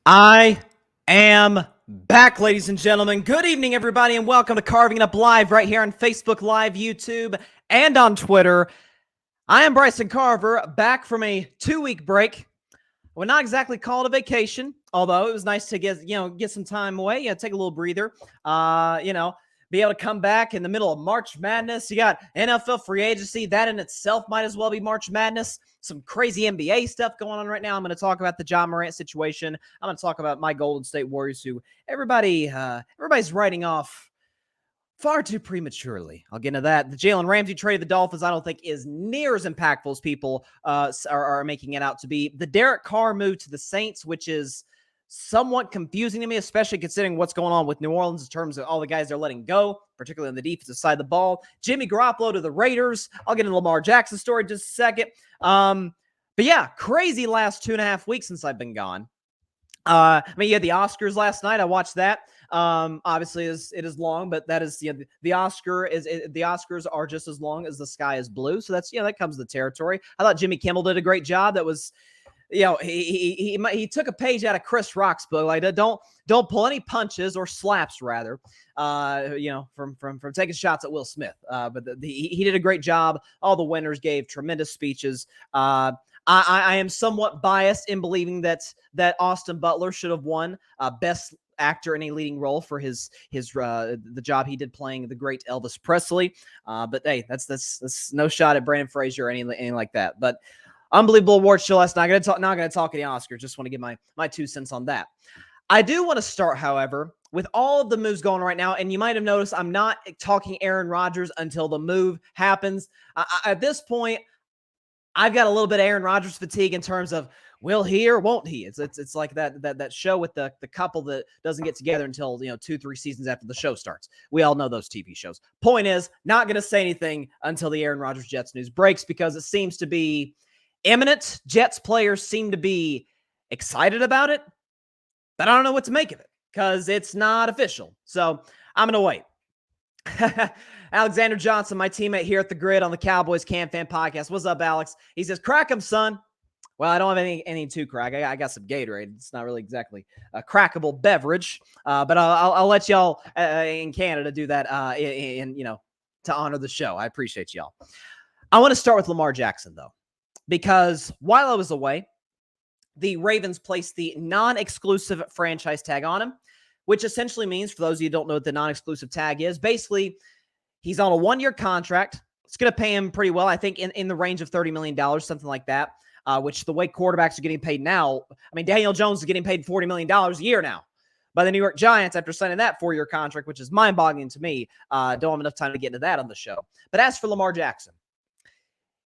I am back, ladies and gentlemen. Good evening, everybody, and welcome to Carving It Up Live right here on Facebook Live, YouTube, and on Twitter. I am Bryson Carver, back from a 2-week break. Well, not exactly called a vacation, although it was nice to get some time away, take a little breather. Be able to come back in the middle of March Madness. You got NFL free agency. That in itself might as well be March Madness. Some crazy NBA stuff going on right now. I'm going to talk about the Ja Morant situation. I'm going to talk about my Golden State Warriors, who everybody's writing off far too prematurely. I'll get into that. The Jalen Ramsey trade of the Dolphins, I don't think is near as impactful as people are making it out to be. The Derek Carr move to the Saints, which is somewhat confusing to me, especially considering what's going on with New Orleans in terms of all the guys they're letting go, particularly on the defensive side of the ball. Jimmy Garoppolo to the Raiders. I'll get into Lamar Jackson story in just a second. But yeah, crazy last 2.5 weeks since I've been gone. You had the Oscars last night. I watched that. Obviously it is long, but that is, the Oscars are just as long as the sky is blue. So that's, that comes with the territory. I thought Jimmy Kimmel did a great job. That was, he took a page out of Chris Rock's book. Like, don't pull any punches or slaps, rather, from taking shots at Will Smith. But he did a great job. All the winners gave tremendous speeches. I am somewhat biased in believing that Austin Butler should have won Best Actor in a Leading Role for the job he did playing the great Elvis Presley. But hey, that's no shot at Brandon Fraser or anything like that. But unbelievable award show last night. Not going to talk any Oscars. Just want to give my 2 cents on that. I do want to start, however, with all of the moves going on right now. And you might have noticed I'm not talking Aaron Rodgers until the move happens. At this point, I've got a little bit of Aaron Rodgers fatigue in terms of will he or won't he? It's like that show with the couple that doesn't get together until 2-3 seasons after the show starts. We all know those TV shows. Point is, not going to say anything until the Aaron Rodgers Jets news breaks because it seems to be imminent. Jets players seem to be excited about it, but I don't know what to make of it because it's not official. So I'm going to wait. Alexander Johnson, my teammate here at the Grid on the Cowboys Cam Fan Podcast. What's up, Alex? He says, crack him, son. Well, I don't have any to crack. I got some Gatorade. It's not really exactly a crackable beverage, but I'll let y'all in Canada do that to honor the show. I appreciate y'all. I want to start with Lamar Jackson, though, because while I was away, the Ravens placed the non-exclusive franchise tag on him, which essentially means, for those of you who don't know what the non-exclusive tag is, basically he's on a 1-year contract. It's going to pay him pretty well, I think, in the range of $30 million, something like that, which the way quarterbacks are getting paid now, Daniel Jones is getting paid $40 million a year now by the New York Giants after signing that 4-year contract, which is mind-boggling to me. Don't have enough time to get into that on the show. But as for Lamar Jackson,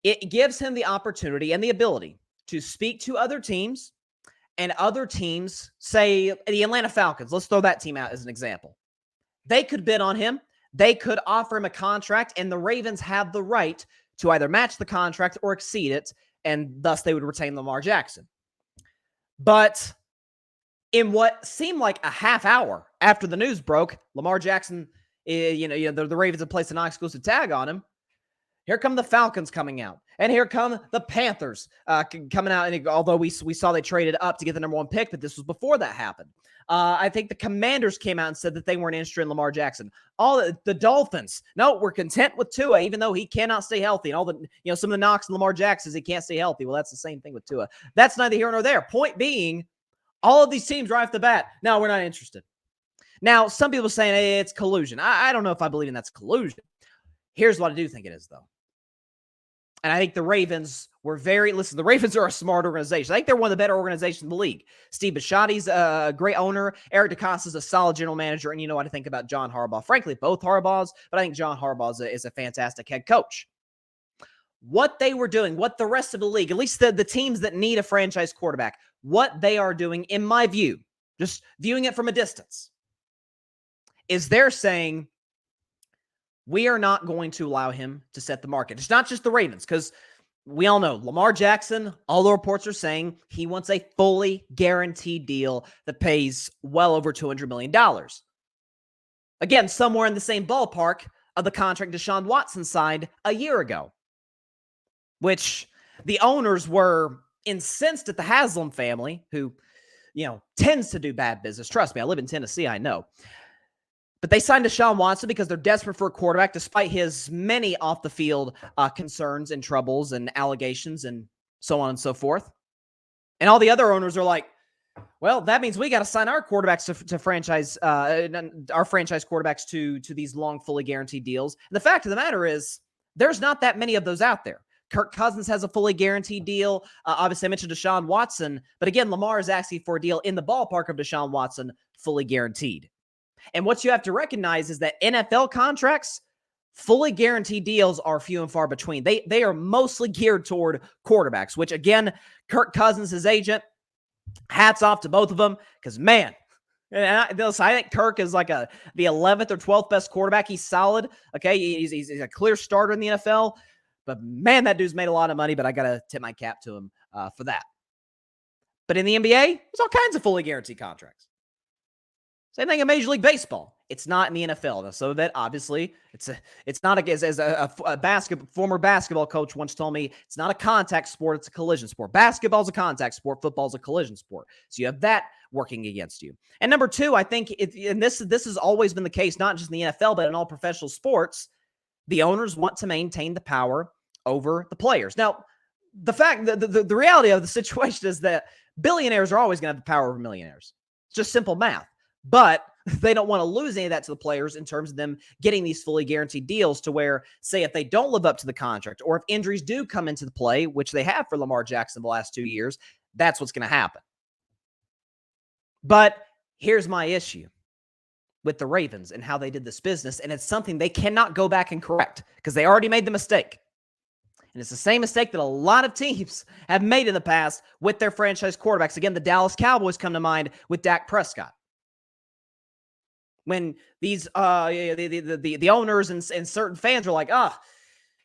it gives him the opportunity and the ability to speak to other teams, and other teams, say the Atlanta Falcons, let's throw that team out as an example. They could bid on him. They could offer him a contract, and the Ravens have the right to either match the contract or exceed it, and thus they would retain Lamar Jackson. But in what seemed like a half hour after the news broke, Lamar Jackson, the Ravens have placed a non-exclusive tag on him. Here come the Falcons coming out. And here come the Panthers coming out. And although we saw they traded up to get the number 1 pick, but this was before that happened. I think the Commanders came out and said that they weren't interested in Lamar Jackson. All the Dolphins, no, we're content with Tua, even though he cannot stay healthy. And all the, some of the knocks on Lamar Jackson is he can't stay healthy. Well, that's the same thing with Tua. That's neither here nor there. Point being, all of these teams right off the bat, no, we're not interested. Now, some people are saying, hey, it's collusion. I don't know if I believe in that's collusion. Here's what I do think it is, though. And I think the Ravens were the Ravens are a smart organization. I think they're one of the better organizations in the league. Steve Bisciotti's a great owner. Eric DeCosta's a solid general manager. And you know what I think about John Harbaugh. Frankly, both Harbaughs, but I think John Harbaugh is a fantastic head coach. What they were doing, what the rest of the league, at least the teams that need a franchise quarterback, what they are doing, in my view, just viewing it from a distance, is they're saying, we are not going to allow him to set the market. It's not just the Ravens, because we all know Lamar Jackson, all the reports are saying he wants a fully guaranteed deal that pays well over $200 million. Again, somewhere in the same ballpark of the contract Deshaun Watson signed a year ago, which the owners were incensed at the Haslam family, who tends to do bad business. Trust me, I live in Tennessee, I know. But they signed Deshaun Watson because they're desperate for a quarterback, despite his many off-the-field concerns and troubles and allegations and so on and so forth. And all the other owners are like, well, that means we got to sign our quarterbacks to franchise, our franchise quarterbacks to these long, fully guaranteed deals. And the fact of the matter is, there's not that many of those out there. Kirk Cousins has a fully guaranteed deal. Obviously, I mentioned Deshaun Watson. But again, Lamar is asking for a deal in the ballpark of Deshaun Watson, fully guaranteed. And what you have to recognize is that NFL contracts, fully guaranteed deals are few and far between. They are mostly geared toward quarterbacks, which again, Kirk Cousins, his agent, hats off to both of them because, man, I think Kirk is like the 11th or 12th best quarterback. He's solid. Okay, he's a clear starter in the NFL. But, man, that dude's made a lot of money, but I got to tip my cap to him for that. But in the NBA, there's all kinds of fully guaranteed contracts. Same thing in Major League Baseball. It's not in the NFL. So that obviously it's not as a former basketball coach once told me, it's not a contact sport, it's a collision sport. Basketball's a contact sport, football's a collision sport. So you have that working against you. And number two, I think and this has always been the case, not just in the NFL, but in all professional sports, the owners want to maintain the power over the players. Now, the reality of the situation is that billionaires are always going to have the power over millionaires. It's just simple math. But they don't want to lose any of that to the players in terms of them getting these fully guaranteed deals to where, say, if they don't live up to the contract or if injuries do come into the play, which they have for Lamar Jackson the last 2 years, that's what's going to happen. But here's my issue with the Ravens and how they did this business, and it's something they cannot go back and correct because they already made the mistake. And it's the same mistake that a lot of teams have made in the past with their franchise quarterbacks. Again, the Dallas Cowboys come to mind with Dak Prescott. When these the owners and certain fans are like,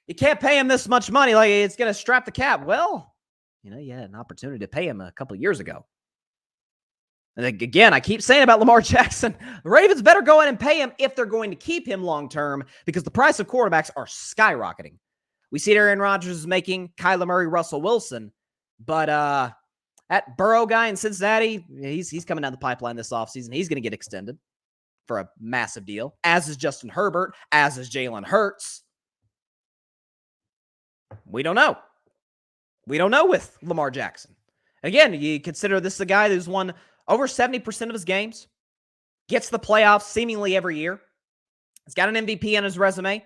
you can't pay him this much money, like it's going to strap the cap. Well, you had an opportunity to pay him a couple of years ago. And again, I keep saying about Lamar Jackson, the Ravens better go in and pay him if they're going to keep him long term because the price of quarterbacks are skyrocketing. We see Aaron Rodgers is making Kyler Murray, Russell Wilson, but that Burrow guy in Cincinnati, he's coming down the pipeline this offseason. He's going to get extended for a massive deal, as is Justin Herbert, as is Jalen Hurts. We don't know. We don't know with Lamar Jackson. Again, you consider this the guy who's won over 70% of his games, gets the playoffs seemingly every year. He's got an MVP on his resume.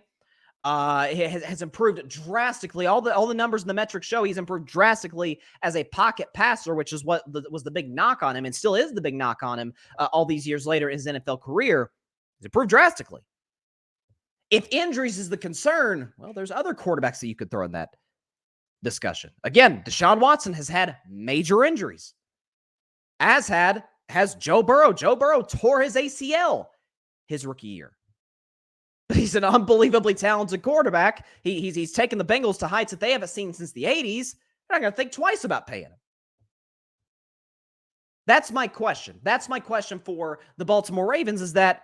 He has improved drastically. All the numbers and the metrics show he's improved drastically as a pocket passer, which is what was the big knock on him and still is the big knock on him all these years later in his NFL career. He's improved drastically. If injuries is the concern, well, there's other quarterbacks that you could throw in that discussion. Again, Deshaun Watson has had major injuries, as has Joe Burrow. Joe Burrow tore his ACL his rookie year. He's an unbelievably talented quarterback. He's taken the Bengals to heights that they haven't seen since the 80s. They're not going to think twice about paying him. That's my question. That's my question for the Baltimore Ravens is that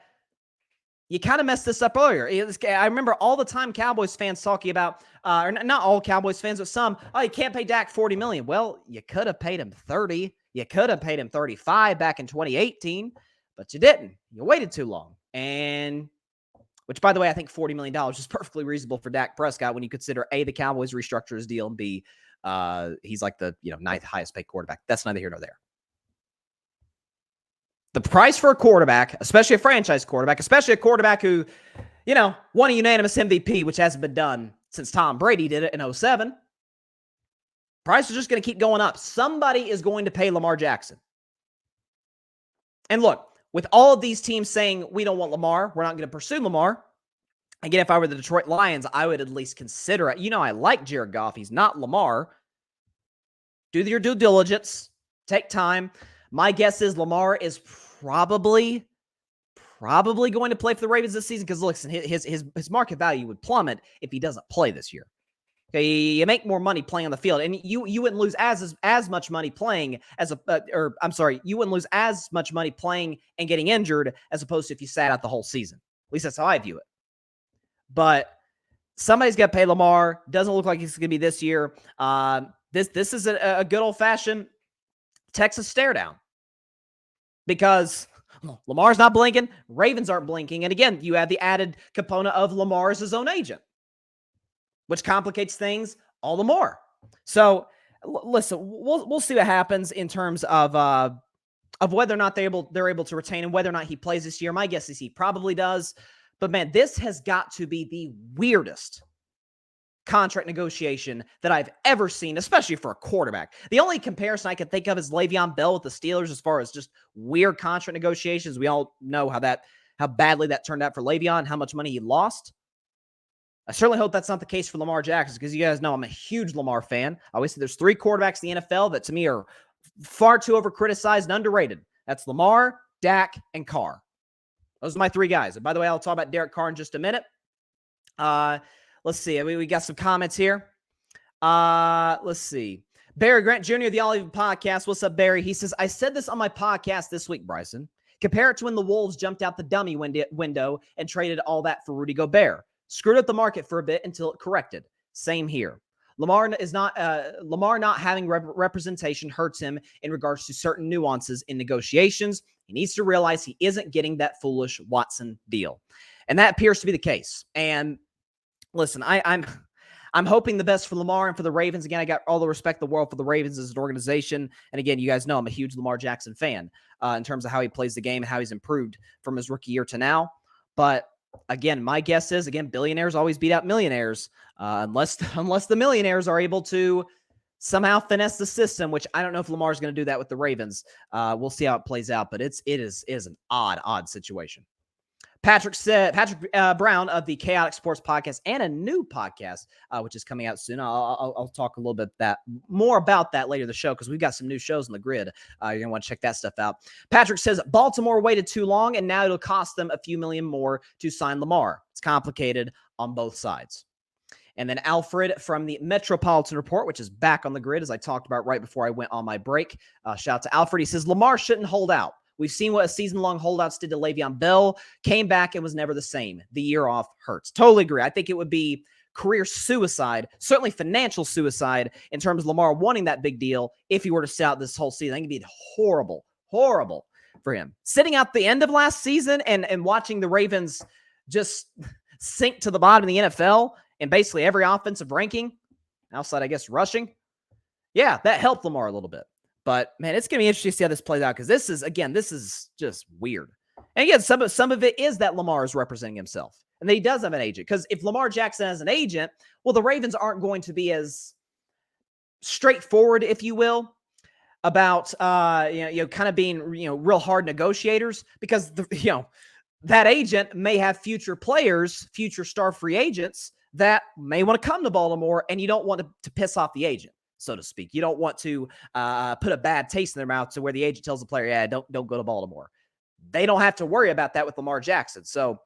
you kind of messed this up earlier. I remember all the time Cowboys fans talking about, or not all Cowboys fans, but some, you can't pay Dak $40 million. Well, you could have paid him 30. You could have paid him 35 back in 2018, but you didn't. You waited too long. And which, by the way, I think $40 million is perfectly reasonable for Dak Prescott when you consider A, the Cowboys restructured his deal, and B, he's like the ninth highest paid quarterback. That's neither here nor there. The price for a quarterback, especially a franchise quarterback, especially a quarterback who, won a unanimous MVP, which hasn't been done since Tom Brady did it in 2007. Price is just going to keep going up. Somebody is going to pay Lamar Jackson. And look, with all of these teams saying, we don't want Lamar, we're not going to pursue Lamar. Again, if I were the Detroit Lions, I would at least consider it. I like Jared Goff. He's not Lamar. Do your due diligence. Take time. My guess is Lamar is probably going to play for the Ravens this season because, listen, his market value would plummet if he doesn't play this year. Okay, you make more money playing on the field, and you wouldn't lose as much money playing you wouldn't lose as much money playing and getting injured as opposed to if you sat out the whole season. At least that's how I view it. But somebody's got to pay Lamar. Doesn't look like it's going to be this year. This is a good old fashioned Texas stare down. because Lamar's not blinking, Ravens aren't blinking, and again, you have the added component of Lamar as his own agent, which complicates things all the more. So, listen, we'll see what happens in terms of whether or not they're able to retain him, whether or not he plays this year. My guess is he probably does. But man, this has got to be the weirdest contract negotiation that I've ever seen, especially for a quarterback. The only comparison I can think of is Le'Veon Bell with the Steelers as far as just weird contract negotiations. We all know how badly that turned out for Le'Veon, how much money he lost. I certainly hope that's not the case for Lamar Jackson, because you guys know I'm a huge Lamar fan. I always say there's 3 quarterbacks in the NFL that to me are far too over-criticized and underrated. That's Lamar, Dak, and Carr. Those are my 3 guys. And by the way, I'll talk about Derek Carr in just a minute. Let's see. We got some comments here. Let's see. Barry Grant Jr., the Olive Podcast. What's up, Barry? He says, I said this on my podcast this week, Bryson. Compare it to when the Wolves jumped out the dummy window and traded all that for Rudy Gobert. Screwed up the market for a bit until it corrected. Same here. Lamar not having representation hurts him in regards to certain nuances in negotiations. He needs to realize he isn't getting that foolish Watson deal. And that appears to be the case. And listen, I'm hoping the best for Lamar and for the Ravens. Again, I got all the respect in the world for the Ravens as an organization. And again, you guys know I'm a huge Lamar Jackson fan in terms of how he plays the game and how he's improved from his rookie year to now. But again, my guess is, billionaires always beat out millionaires unless the millionaires are able to somehow finesse the system, which I don't know if Lamar's going to do that with the Ravens. We'll see how it plays out, but it is an odd situation. Patrick Brown of the Chaotic Sports Podcast and a new podcast, which is coming out soon. I'll talk a little bit more about that later in the show, because we've got some new shows on the grid. You're going to want to check that stuff out. Patrick says, Baltimore waited too long, and now it'll cost them a few million more to sign Lamar. It's complicated on both sides. And then Alfred from the Metropolitan Report, which is back on the grid, as I talked about right before I went on my break. Shout out to Alfred. He says, Lamar shouldn't hold out. We've seen what a season-long holdouts did to Le'Veon Bell. Came back and was never the same. The year off hurts. Totally agree. I think it would be career suicide, certainly financial suicide, in terms of Lamar wanting that big deal if he were to sit out this whole season. I think it'd be horrible for him. Sitting out the end of last season and watching the Ravens just sink to the bottom of the NFL in basically every offensive ranking, outside, I guess, rushing. Yeah, that helped Lamar a little bit. But, man, it's going to be interesting to see how this plays out, because this is just weird. And again, some of it is that Lamar is representing himself, and that he does have an agent. Because if Lamar Jackson has an agent, well, the Ravens aren't going to be as straightforward, if you will, about kind of being real hard negotiators, because that agent may have future players, future star free agents that may want to come to Baltimore, and you don't want to piss off the agent, so to speak. You don't want to put a bad taste in their mouth to where the agent tells the player, yeah, don't go to Baltimore. They don't have to worry about that with Lamar Jackson. So,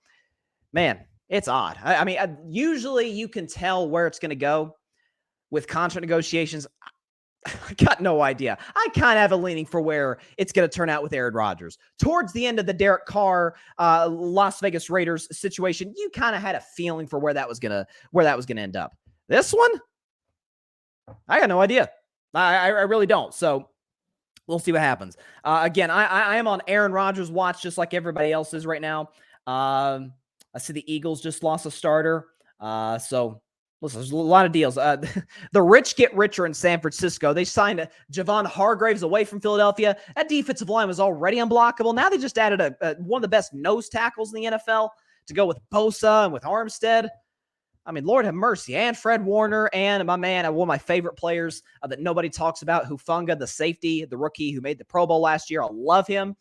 man, it's odd. I mean, usually you can tell where it's going to go with contract negotiations. I got no idea. I kind of have a leaning for where it's going to turn out with Aaron Rodgers. Towards the end of the Derek Carr, Las Vegas Raiders situation, you kind of had a feeling for where that was going to end up. This one, I got no idea. I really don't. So we'll see what happens. Again, I am on Aaron Rodgers' watch, just like everybody else is right now. I see the Eagles just lost a starter. So listen, there's a lot of deals. The rich get richer in San Francisco. They signed Javon Hargraves away from Philadelphia. That defensive line was already unblockable. Now they just added one of the best nose tackles in the NFL to go with Bosa and with Armstead. I mean, Lord have mercy. And Fred Warner and my man, one of my favorite players that nobody talks about, Hufanga, the safety, the rookie who made the Pro Bowl last year. I love him.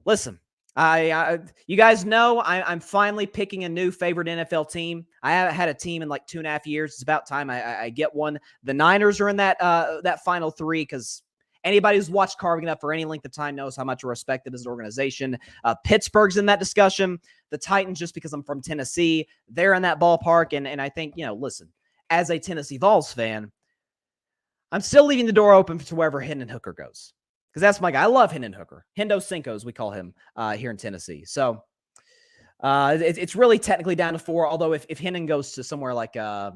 Listen, you guys know I'm finally picking a new favorite NFL team. I haven't had a team in like 2.5 years. It's about time I get one. The Niners are in that final 3, because anybody who's watched Carving Up for any length of time knows how much I respect them as an organization. Pittsburgh's in that discussion. The Titans, just because I'm from Tennessee, they're in that ballpark. And I think, listen, as a Tennessee Vols fan, I'm still leaving the door open to wherever Hendon Hooker goes, because that's my guy. I love Hendon Hooker. Hendo Cinco, as we call him here in Tennessee. So it's really technically down to 4, although if Hendon goes to somewhere like, I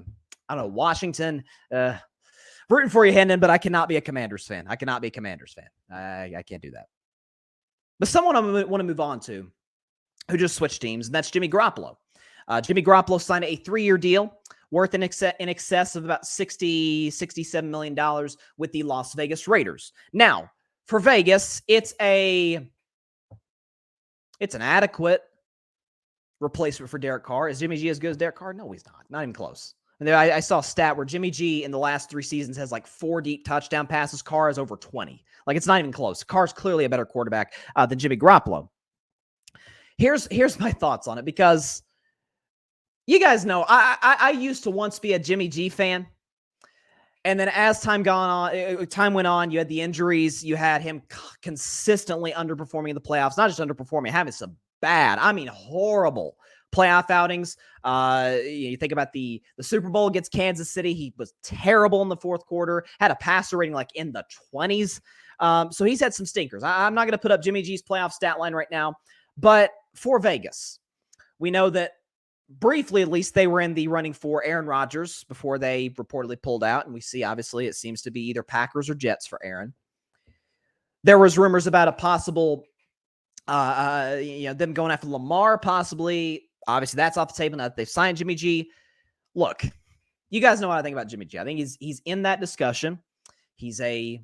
don't know, Washington, rooting for you, Hendon, but I cannot be a Commanders fan. I cannot be a Commanders fan. I can't do that. But someone I want to move on to who just switched teams, and that's Jimmy Garoppolo. Jimmy Garoppolo signed a 3-year deal worth in excess of about $67 million with the Las Vegas Raiders. Now, for Vegas, it's an adequate replacement for Derek Carr. Is Jimmy G as good as Derek Carr? No, he's not. Not even close. And there, I saw a stat where Jimmy G in the last 3 seasons has like 4 deep touchdown passes. Carr is over 20. Like, it's not even close. Carr's clearly a better quarterback than Jimmy Garoppolo. Here's my thoughts on it, because you guys know I used to once be a Jimmy G fan. And then as time went on, you had the injuries. You had him consistently underperforming in the playoffs. Not just underperforming, having some bad, I mean horrible playoff outings. You think about the Super Bowl against Kansas City. He was terrible in the fourth quarter. Had a passer rating like in the 20s. So he's had some stinkers. I'm not going to put up Jimmy G's playoff stat line right now. But for Vegas, we know that briefly, at least, they were in the running for Aaron Rodgers before they reportedly pulled out. And we see, obviously, it seems to be either Packers or Jets for Aaron. There was rumors about a possible, them going after Lamar, possibly. Obviously, that's off the table now that they've signed Jimmy G. Look, you guys know what I think about Jimmy G. I think he's in that discussion. He's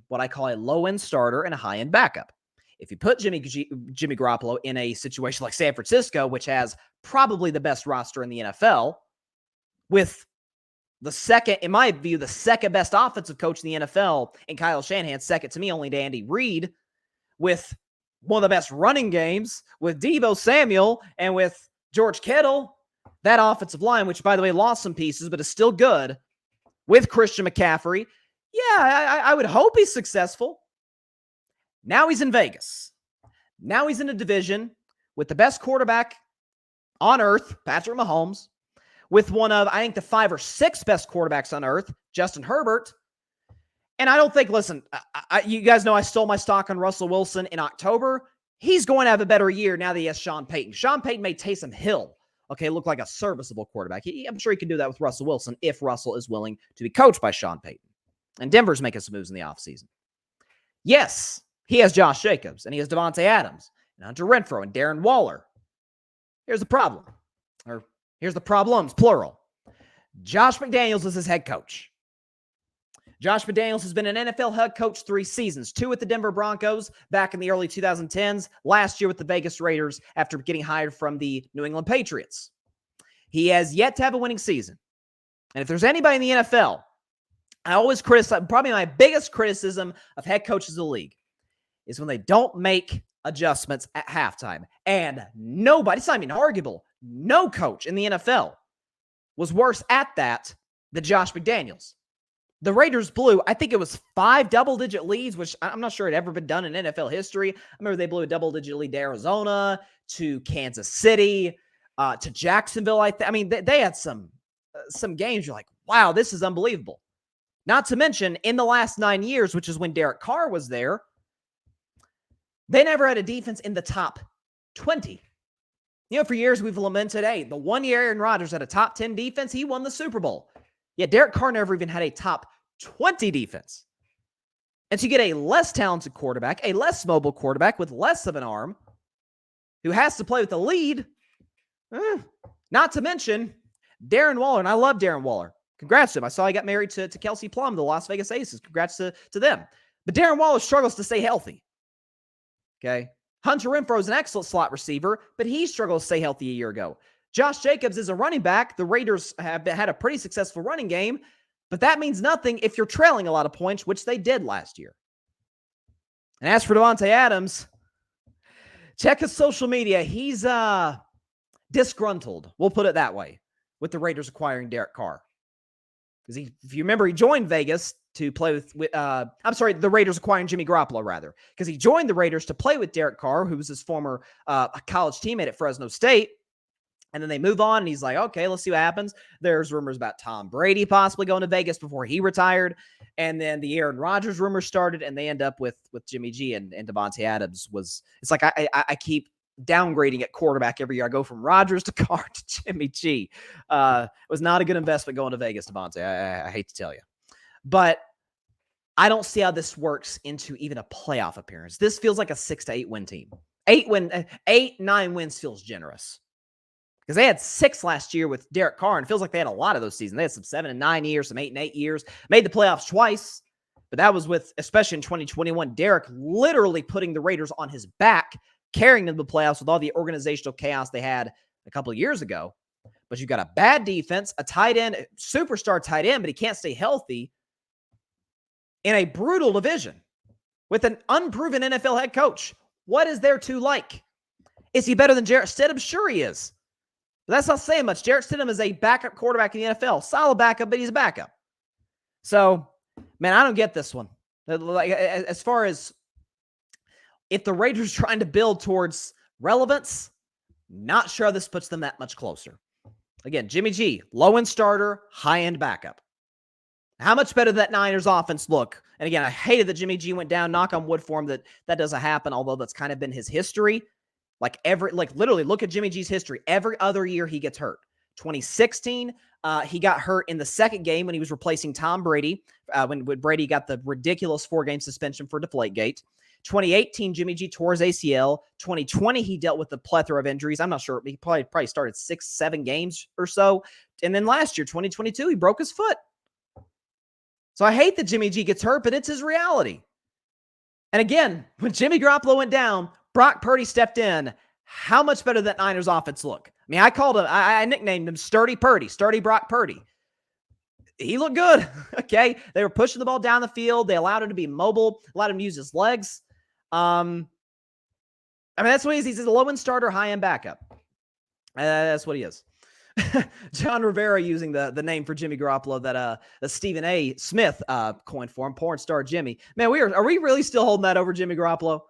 what I call a low-end starter and a high-end backup. If you put Jimmy Garoppolo in a situation like San Francisco, which has probably the best roster in the NFL, with the second, in my view, the second best offensive coach in the NFL, and Kyle Shanahan, second to me only to Andy Reid, with one of the best running games, with Deebo Samuel, and with George Kittle, that offensive line, which, by the way, lost some pieces, but is still good, with Christian McCaffrey, yeah, I would hope he's successful. Now he's in Vegas. Now he's in a division with the best quarterback on earth, Patrick Mahomes, with one of, I think, the 5 or 6 best quarterbacks on earth, Justin Herbert. And I don't think, listen, you guys know I stole my stock on Russell Wilson in October. He's going to have a better year now that he has Sean Payton. Sean Payton made Taysom Hill, look like a serviceable quarterback. I'm sure he can do that with Russell Wilson if Russell is willing to be coached by Sean Payton. And Denver's making some moves in the offseason. Yes, he has Josh Jacobs, and he has Devontae Adams, and Hunter Renfrow, and Darren Waller. Here's the problem. Or here's the problems, plural. Josh McDaniels is his head coach. Josh McDaniels has been an NFL head coach 3 seasons, 2 with the Denver Broncos back in the early 2010s, last year with the Vegas Raiders after getting hired from the New England Patriots. He has yet to have a winning season. And if there's anybody in the NFL, I always criticize, probably my biggest criticism of head coaches in the league is when they don't make adjustments at halftime. And nobody, it's not even arguable, no coach in the NFL was worse at that than Josh McDaniels. The Raiders blew, I think it was 5 double-digit leads, which I'm not sure had ever been done in NFL history. I remember they blew a double-digit lead to Arizona, to Kansas City, to Jacksonville. I mean, they had some games you're like, wow, this is unbelievable. Not to mention, in the last 9 years, which is when Derek Carr was there, they never had a defense in the top 20. For years we've lamented, hey, the one year Aaron Rodgers had a top 10 defense, he won the Super Bowl. Yet Derek Carr never even had a top 20 defense. And so you get a less talented quarterback, a less mobile quarterback with less of an arm, who has to play with the lead. Not to mention Darren Waller, and I love Darren Waller. Congrats to him. I saw he got married to Kelsey Plum, the Las Vegas Aces. Congrats to them. But Darren Waller struggles to stay healthy. Okay. Hunter Renfrow is an excellent slot receiver, but he struggled to stay healthy a year ago. Josh Jacobs is a running back. The Raiders have had a pretty successful running game, but that means nothing if you're trailing a lot of points, which they did last year. And as for Devontae Adams, check his social media. He's disgruntled, we'll put it that way, with the Raiders acquiring Derek Carr. Because if you remember, he joined Vegas to play with the Raiders acquiring Jimmy Garoppolo, rather. Because he joined the Raiders to play with Derek Carr, who was his former college teammate at Fresno State. And then they move on, and he's like, okay, let's see what happens. There's rumors about Tom Brady possibly going to Vegas before he retired. And then the Aaron Rodgers rumors started, and they end up with Jimmy G and Devontae Adams. It's like I keep downgrading at quarterback every year. I go from Rodgers to Carr to Jimmy G. It was not a good investment going to Vegas, Devontae. I hate to tell you. But I don't see how this works into even a playoff appearance. This feels like a 6 to 8 win team. 9 wins feels generous. Because they had 6 last year with Derek Carr, and it feels like they had a lot of those seasons. They had some 7-9 years, some 8-8 years, made the playoffs twice, but that was with, especially in 2021, Derek literally putting the Raiders on his back, carrying them to the playoffs with all the organizational chaos they had a couple of years ago. But you've got a bad defense, a tight end, superstar tight end, but he can't stay healthy in a brutal division with an unproven NFL head coach. What is there to like? Is he better than Jarrett Stidham? Sure he is. But that's not saying much. Jarrett Stidham is a backup quarterback in the NFL. Solid backup, but he's a backup. So, man, I don't get this one. Like, as far as if the Raiders are trying to build towards relevance, not sure this puts them that much closer. Again, Jimmy G, low-end starter, high-end backup. How much better did that Niners offense look? And again, I hated that Jimmy G went down. Knock on wood for him that doesn't happen, although that's kind of been his history. Literally, look at Jimmy G's history. Every other year he gets hurt. 2016, he got hurt in the second game when he was replacing Tom Brady, when Brady got the ridiculous 4-game suspension for Deflategate. 2018, Jimmy G tore his ACL. 2020, he dealt with a plethora of injuries. I'm not sure. He probably started 6-7 games or so. And then last year, 2022, he broke his foot. So I hate that Jimmy G gets hurt, but it's his reality. And again, when Jimmy Garoppolo went down, Brock Purdy stepped in. How much better did that Niners offense look? I mean, I nicknamed him Sturdy Purdy, Sturdy Brock Purdy. He looked good, okay? They were pushing the ball down the field. They allowed him to be mobile, allowed him to use his legs. I mean, that's what he is. He's a low-end starter, high-end backup. That's what he is. John Rivera using the name for Jimmy Garoppolo that Stephen A. Smith coined for him, porn star Jimmy. Man, are we really still holding that over Jimmy Garoppolo?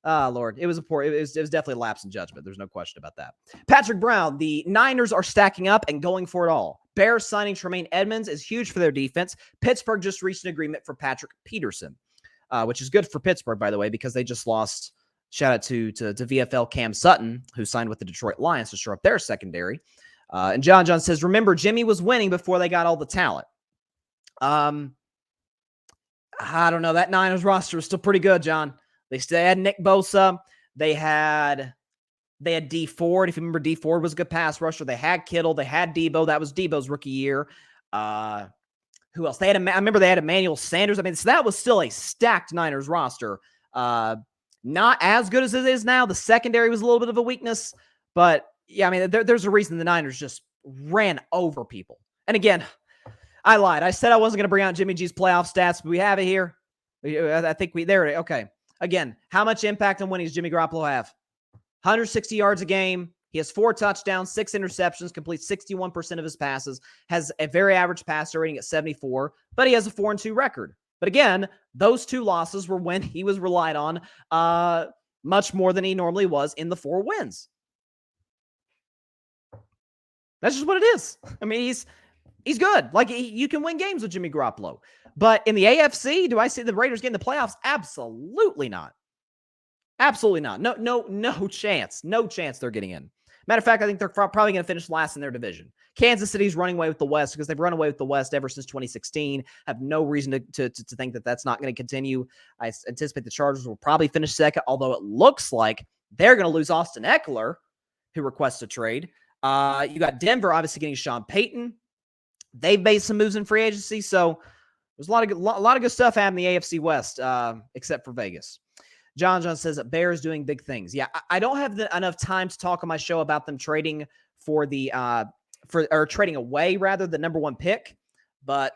Lord, it was definitely a lapse in judgment. There's no question about that. Patrick Brown, the Niners are stacking up and going for it all. Bears signing Tremaine Edmonds is huge for their defense. Pittsburgh just reached an agreement for Patrick Peterson, which is good for Pittsburgh, by the way, because they just lost. Shout out to VFL Cam Sutton, who signed with the Detroit Lions to shore up their secondary. And John says, remember, Jimmy was winning before they got all the talent. I don't know. That Niners roster is still pretty good, John. They still had Nick Bosa. They had Dee Ford. If you remember, Dee Ford was a good pass rusher. They had Kittle. They had Debo. That was Debo's rookie year. Who else? I remember they had Emmanuel Sanders. I mean, so that was still a stacked Niners roster. Not as good as it is now. The secondary was a little bit of a weakness. But, yeah, I mean, there's a reason the Niners just ran over people. And, again, I lied. I said I wasn't going to bring out Jimmy G's playoff stats, but we have it here. I think there. Okay. Again, how much impact on winning does Jimmy Garoppolo have? 160 yards a game. He has 4 touchdowns, 6 interceptions, completes 61% of his passes, has a very average passer rating at 74, but he has a 4-2 record. But again, those 2 losses were when he was relied on much more than he normally was in the 4 wins. That's just what it is. I mean, he's good. Like, you can win games with Jimmy Garoppolo. But in the AFC, do I see the Raiders getting the playoffs? Absolutely not. Absolutely not. No chance. No chance they're getting in. Matter of fact, I think they're probably going to finish last in their division. Kansas City's running away with the West because they've run away with the West ever since 2016. Have no reason to think that that's not going to continue. I anticipate the Chargers will probably finish second, although it looks like they're going to lose Austin Eckler, who requests a trade. You got Denver obviously getting Sean Payton. They've made some moves in free agency, so there's a lot of good stuff happening in the AFC West, except for Vegas. John says that Bears doing big things. Yeah, I don't have enough time to talk on my show about them trading for trading away rather the number 1 pick, but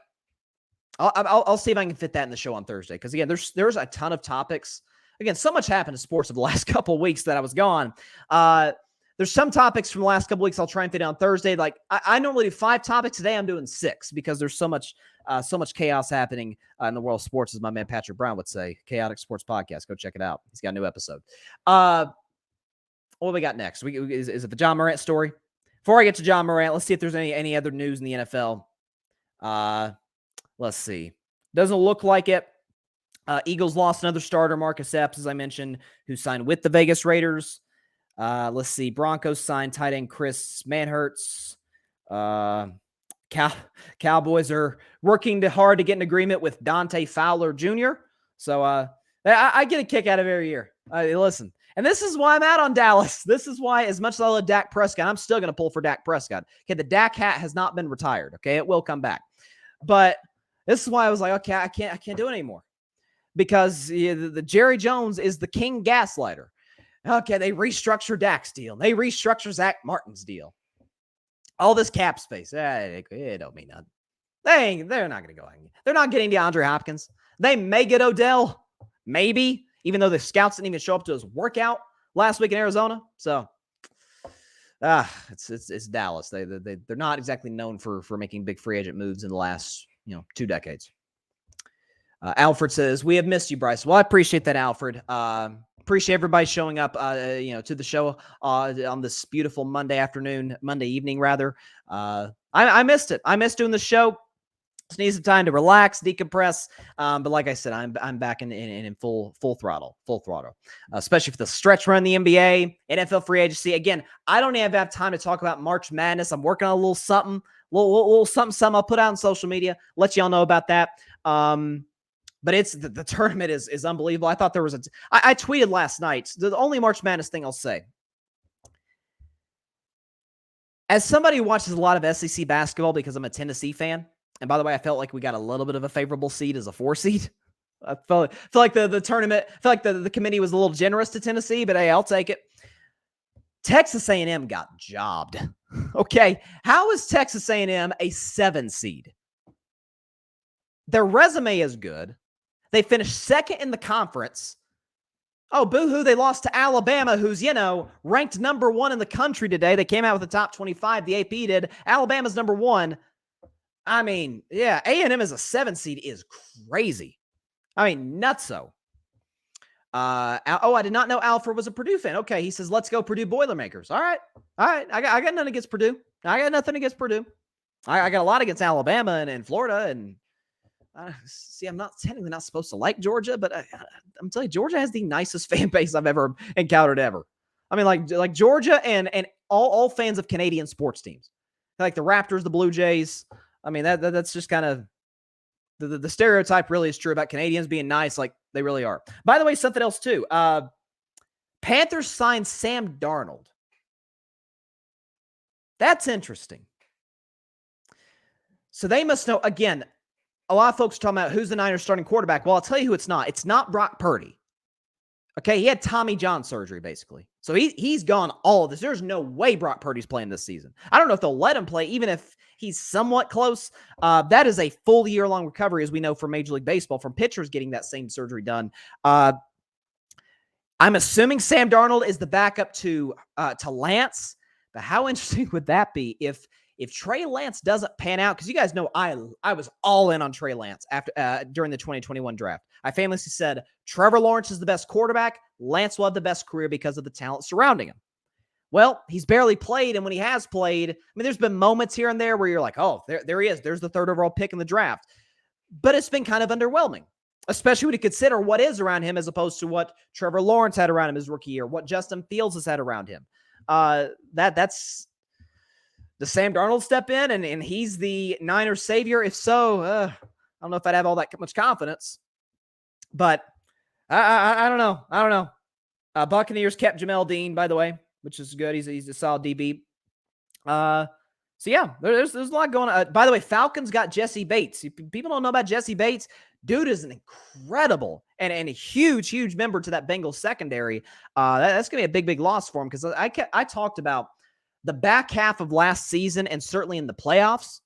I'll see if I can fit that in the show on Thursday. Because again, there's a ton of topics. Again, so much happened in sports of the last couple of weeks that I was gone. There's some topics from the last couple of weeks I'll try and fit on Thursday. Like I normally do 5 topics. Today I'm doing 6 because there's so much chaos happening in the world of sports, as my man Patrick Brown would say. Chaotic Sports Podcast. Go check it out. He's got a new episode. What do we got next? Is it the Ja Morant story? Before I get to Ja Morant, let's see if there's any other news in the NFL. Let's see. Doesn't look like it. Eagles lost another starter, Marcus Epps, as I mentioned, who signed with the Vegas Raiders. Let's see. Broncos signed tight end Chris Manhertz. Cowboys are working hard to get an agreement with Dante Fowler Jr. So I get a kick out of every year. Listen, And this is why I'm out on Dallas. This is why, as much as I love Dak Prescott, I'm still going to pull for Dak Prescott. Okay, the Dak hat has not been retired. Okay, it will come back. But this is why I was like, okay, I can't do it anymore. Because the Jerry Jones is the king gaslighter. Okay, they restructure Dak's deal. They restructure Zach Martin's deal. All this cap space. It don't mean nothing. They're not going to go. They're not getting DeAndre Hopkins. They may get Odell. Maybe. Even though the scouts didn't even show up to his workout last week in Arizona. So, it's Dallas. They're not exactly known for making big free agent moves in the last 2 decades. Alfred says, we have missed you, Bryce. Well, I appreciate that, Alfred. Appreciate everybody showing up, to the show on this beautiful Monday evening, rather. I missed it. I missed doing the show. Just need some time to relax, decompress. But like I said, I'm back in full throttle, especially for the stretch run in the NBA, NFL free agency. Again, I don't even have time to talk about March Madness. I'm working on a little something, little something I'll put out on social media. Let y'all know about that. But it's the tournament is unbelievable. I thought there was I tweeted last night. The only March Madness thing I'll say, as somebody who watches a lot of SEC basketball because I'm a Tennessee fan, and by the way, I felt like we got a little bit of a favorable seed as a 4 seed. I felt like the tournament, I feel like the committee was a little generous to Tennessee, but hey, I'll take it. Texas A&M got jobbed. Okay, how is Texas A&M a 7 seed? Their resume is good. They finished second in the conference. Oh, boo-hoo, they lost to Alabama, who's, ranked number 1 in the country today. They came out with the top 25. The AP did. Alabama's number 1. I mean, yeah, A&M as a 7 seed is crazy. I mean, nutso. I did not know Alfred was a Purdue fan. Okay, he says, let's go Purdue Boilermakers. All right. I got nothing against Purdue. I got a lot against Alabama and Florida. And see, I'm technically not supposed to like Georgia, but I'm telling you, Georgia has the nicest fan base I've ever encountered ever. I mean, like Georgia and all fans of Canadian sports teams, like the Raptors, the Blue Jays. I mean, that's just kind of the stereotype really is true about Canadians being nice, like they really are. By the way, something else too. Panthers signed Sam Darnold. That's interesting. So they must know, again, a lot of folks are talking about who's the Niners starting quarterback. Well, I'll tell you who it's not. It's not Brock Purdy. Okay, he had Tommy John surgery, basically. So he's gone all of this. There's no way Brock Purdy's playing this season. I don't know if they'll let him play, even if he's somewhat close. That is a full year-long recovery, as we know from Major League Baseball, from pitchers getting that same surgery done. I'm assuming Sam Darnold is the backup to Lance. But how interesting would that be if Trey Lance doesn't pan out? Because you guys know I was all in on Trey Lance after during the 2021 draft. I famously said Trevor Lawrence is the best quarterback. Lance will have the best career because of the talent surrounding him. Well, he's barely played, and when he has played, I mean, there's been moments here and there where you're like, oh, there he is. There's the 3rd overall pick in the draft. But it's been kind of underwhelming, especially when you consider what is around him as opposed to what Trevor Lawrence had around him his rookie year, what Justin Fields has had around him. That's the Sam Darnold step in, and he's the Niners savior. If so, I don't know if I'd have all that much confidence. But I don't know. I don't know. Buccaneers kept Jamel Dean, by the way, which is good. He's a solid DB. So yeah, there's a lot going on. By the way, Falcons got Jesse Bates. People don't know about Jesse Bates. Dude is an incredible and a huge member to that Bengals secondary. That's going to be a big loss for him, because I talked about the back half of last season and certainly in the playoffs.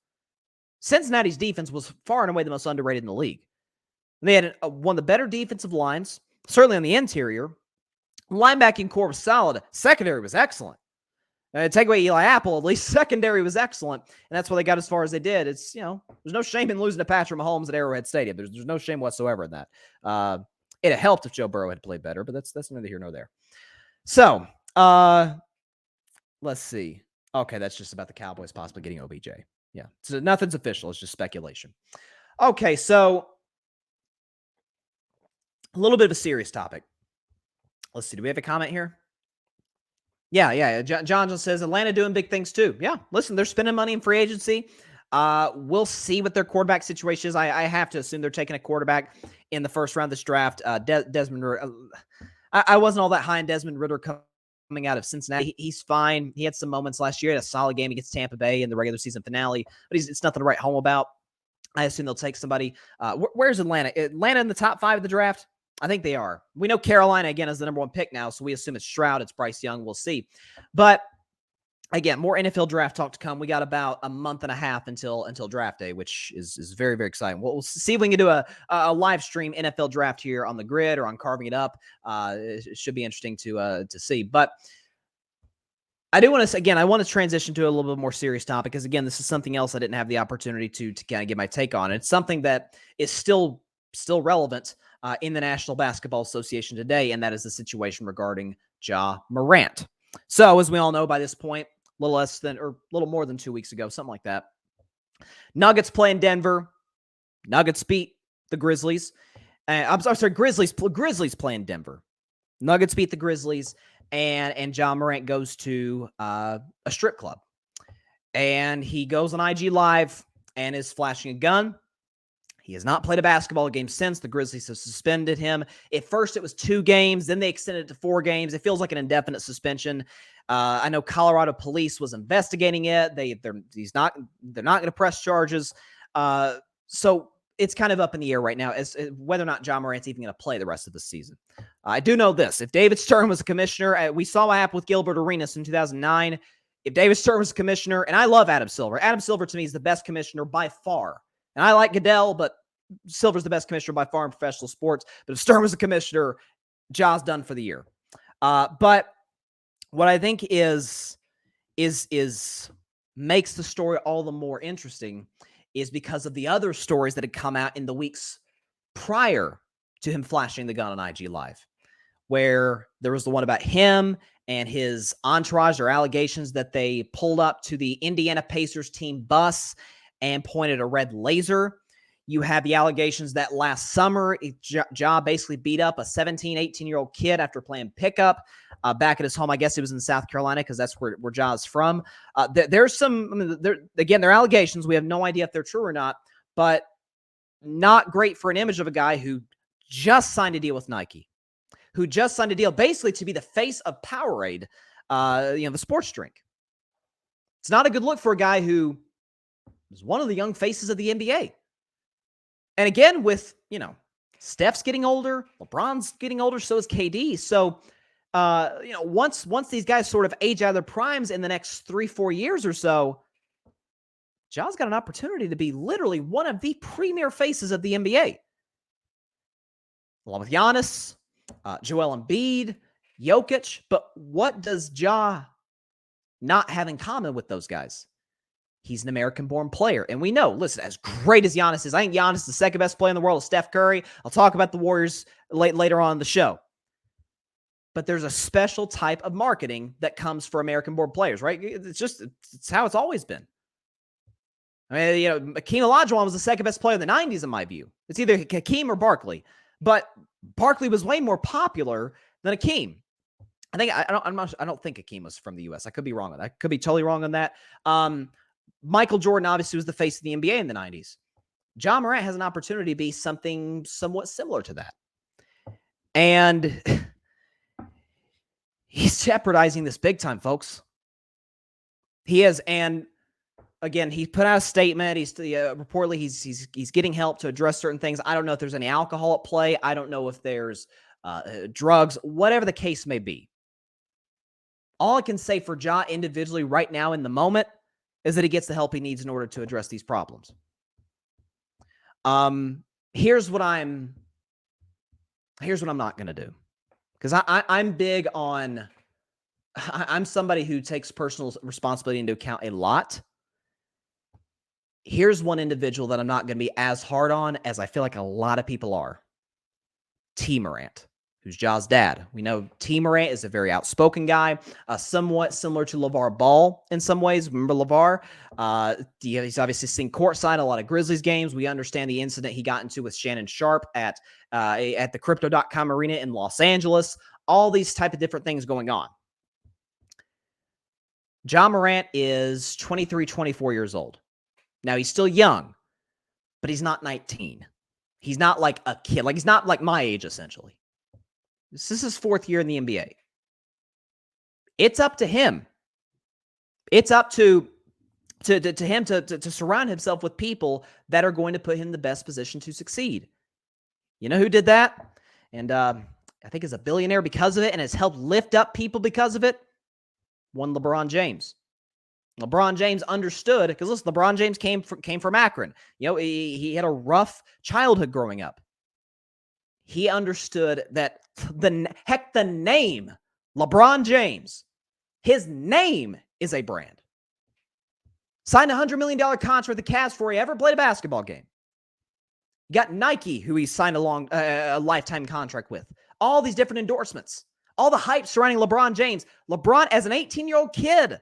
Cincinnati's defense was far and away the most underrated in the league. They had one of the better defensive lines, certainly on the interior. Linebacking core was solid. Secondary was excellent. Take away Eli Apple, at least secondary was excellent, and that's why they got as far as they did. It's, there's no shame in losing to Patrick Mahomes at Arrowhead Stadium. There's no shame whatsoever in that. It had helped if Joe Burrow had played better, but that's neither here nor there. So, let's see. Okay, that's just about the Cowboys possibly getting OBJ. Yeah, so nothing's official. It's just speculation. Okay, so a little bit of a serious topic. Let's see. Do we have a comment here? Yeah. John says Atlanta doing big things too. Yeah, listen, they're spending money in free agency. We'll see what their quarterback situation is. I have to assume they're taking a quarterback in the first round of this draft. Desmond. I wasn't all that high on Desmond Ridder coming out of Cincinnati. He's fine. He had some moments last year. He had a solid game against Tampa Bay in the regular season finale, but it's nothing to write home about. I assume they'll take somebody. Where's Atlanta? Atlanta in the top 5 of the draft? I think they are. We know Carolina, again, is the number 1 pick now, so we assume it's Stroud, it's Bryce Young. We'll see. But again, more NFL draft talk to come. We got about a month and a half until draft day, which is very, very exciting. We'll see if we can do a live stream NFL draft here on the grid or on Carving It Up. It should be interesting to see. But I do want to, again, I want to transition to a little bit more serious topic because, again, this is something else I didn't have the opportunity to kind of get my take on. It's something that is still relevant in the National Basketball Association today, and that is the situation regarding Ja Morant. So, as we all know by this point, a little more than 2 weeks ago, something like that, Nuggets play in Denver. Nuggets beat the Grizzlies. I'm sorry, Grizzlies play in Denver. Nuggets beat the Grizzlies. And Ja Morant goes to a strip club. And he goes on IG Live and is flashing a gun. He has not played a basketball game since. The Grizzlies have suspended him. At first, it was 2 games. Then they extended it to 4 games. It feels like an indefinite suspension. I know Colorado police was investigating it. They're not going to press charges. So it's kind of up in the air right now as whether or not Ja Morant's even going to play the rest of the season. I do know this. If David Stern was a commissioner, we saw what happened with Gilbert Arenas in 2009. If David Stern was a commissioner, and I love Adam Silver. Adam Silver, to me, is the best commissioner by far. And I like Goodell, but Silver's the best commissioner by far in professional sports. But if Stern was a commissioner, Ja's done for the year. But what I think is makes the story all the more interesting is because of the other stories that had come out in the weeks prior to him flashing the gun on IG Live, where there was the one about him and his entourage or allegations that they pulled up to the Indiana Pacers team bus and pointed a red laser. You have the allegations that last summer, Ja basically beat up a 17, 18-year-old kid after playing pickup back at his home. I guess it was in South Carolina because that's where Ja is from. There's some, they're allegations. We have no idea if they're true or not, but not great for an image of a guy who just signed a deal with Nike, who just signed a deal basically to be the face of Powerade, the sports drink. It's not a good look for a guy who is one of the young faces of the NBA. And again, with, Steph's getting older, LeBron's getting older, so is KD. So, once these guys sort of age out of their primes in the next 3-4 years or so, Ja's got an opportunity to be literally one of the premier faces of the NBA. Along with Giannis, Joel Embiid, Jokic. But what does Ja not have in common with those guys? He's an American-born player. And we know, listen, as great as Giannis is, I think Giannis is the second best player in the world, Steph Curry. I'll talk about the Warriors later on in the show. But there's a special type of marketing that comes for American-born players, right? It's how it's always been. I mean, Hakeem Olajuwon was the second best player in the 90s, in my view. It's either Hakeem or Barkley. But Barkley was way more popular than Hakeem. I don't think Hakeem was from the U.S. I could be wrong on that. I could be totally wrong on that. Michael Jordan obviously was the face of the NBA in the 90s. Ja Morant has an opportunity to be something somewhat similar to that. And he's jeopardizing this big time, folks. He is. And again, he put out a statement. He's reportedly he's getting help to address certain things. I don't know if there's any alcohol at play. I don't know if there's drugs, whatever the case may be. All I can say for Ja individually right now in the moment is that he gets the help he needs in order to address these problems. Here's what I'm not going to do. Because I'm big on, I'm somebody who takes personal responsibility into account a lot. Here's one individual that I'm not going to be as hard on as I feel like a lot of people are. T. Morant, who's Ja's dad. We know T. Morant is a very outspoken guy, somewhat similar to LeVar Ball in some ways. Remember LeVar? He's obviously seen courtside a lot of Grizzlies games. We understand the incident he got into with Shannon Sharp at the Crypto.com arena in Los Angeles. All these type of different things going on. Ja Morant is 23, 24 years old. Now, he's still young, but he's not 19. He's not like a kid. Like, he's not like my age, essentially. This is his fourth year in the NBA. It's up to him. It's up to him to surround himself with people that are going to put him in the best position to succeed. You know who did that? And I think is a billionaire because of it and has helped lift up people because of it? One LeBron James. LeBron James understood, because listen, LeBron James came from Akron. You know, he had a rough childhood growing up. He understood that the name LeBron James, his name is a brand. Signed a $100 million contract with the Cavs before he ever played a basketball game. You got Nike, who he signed a lifetime contract with. All these different endorsements. All the hype surrounding LeBron James. LeBron, as an 18-year-old kid,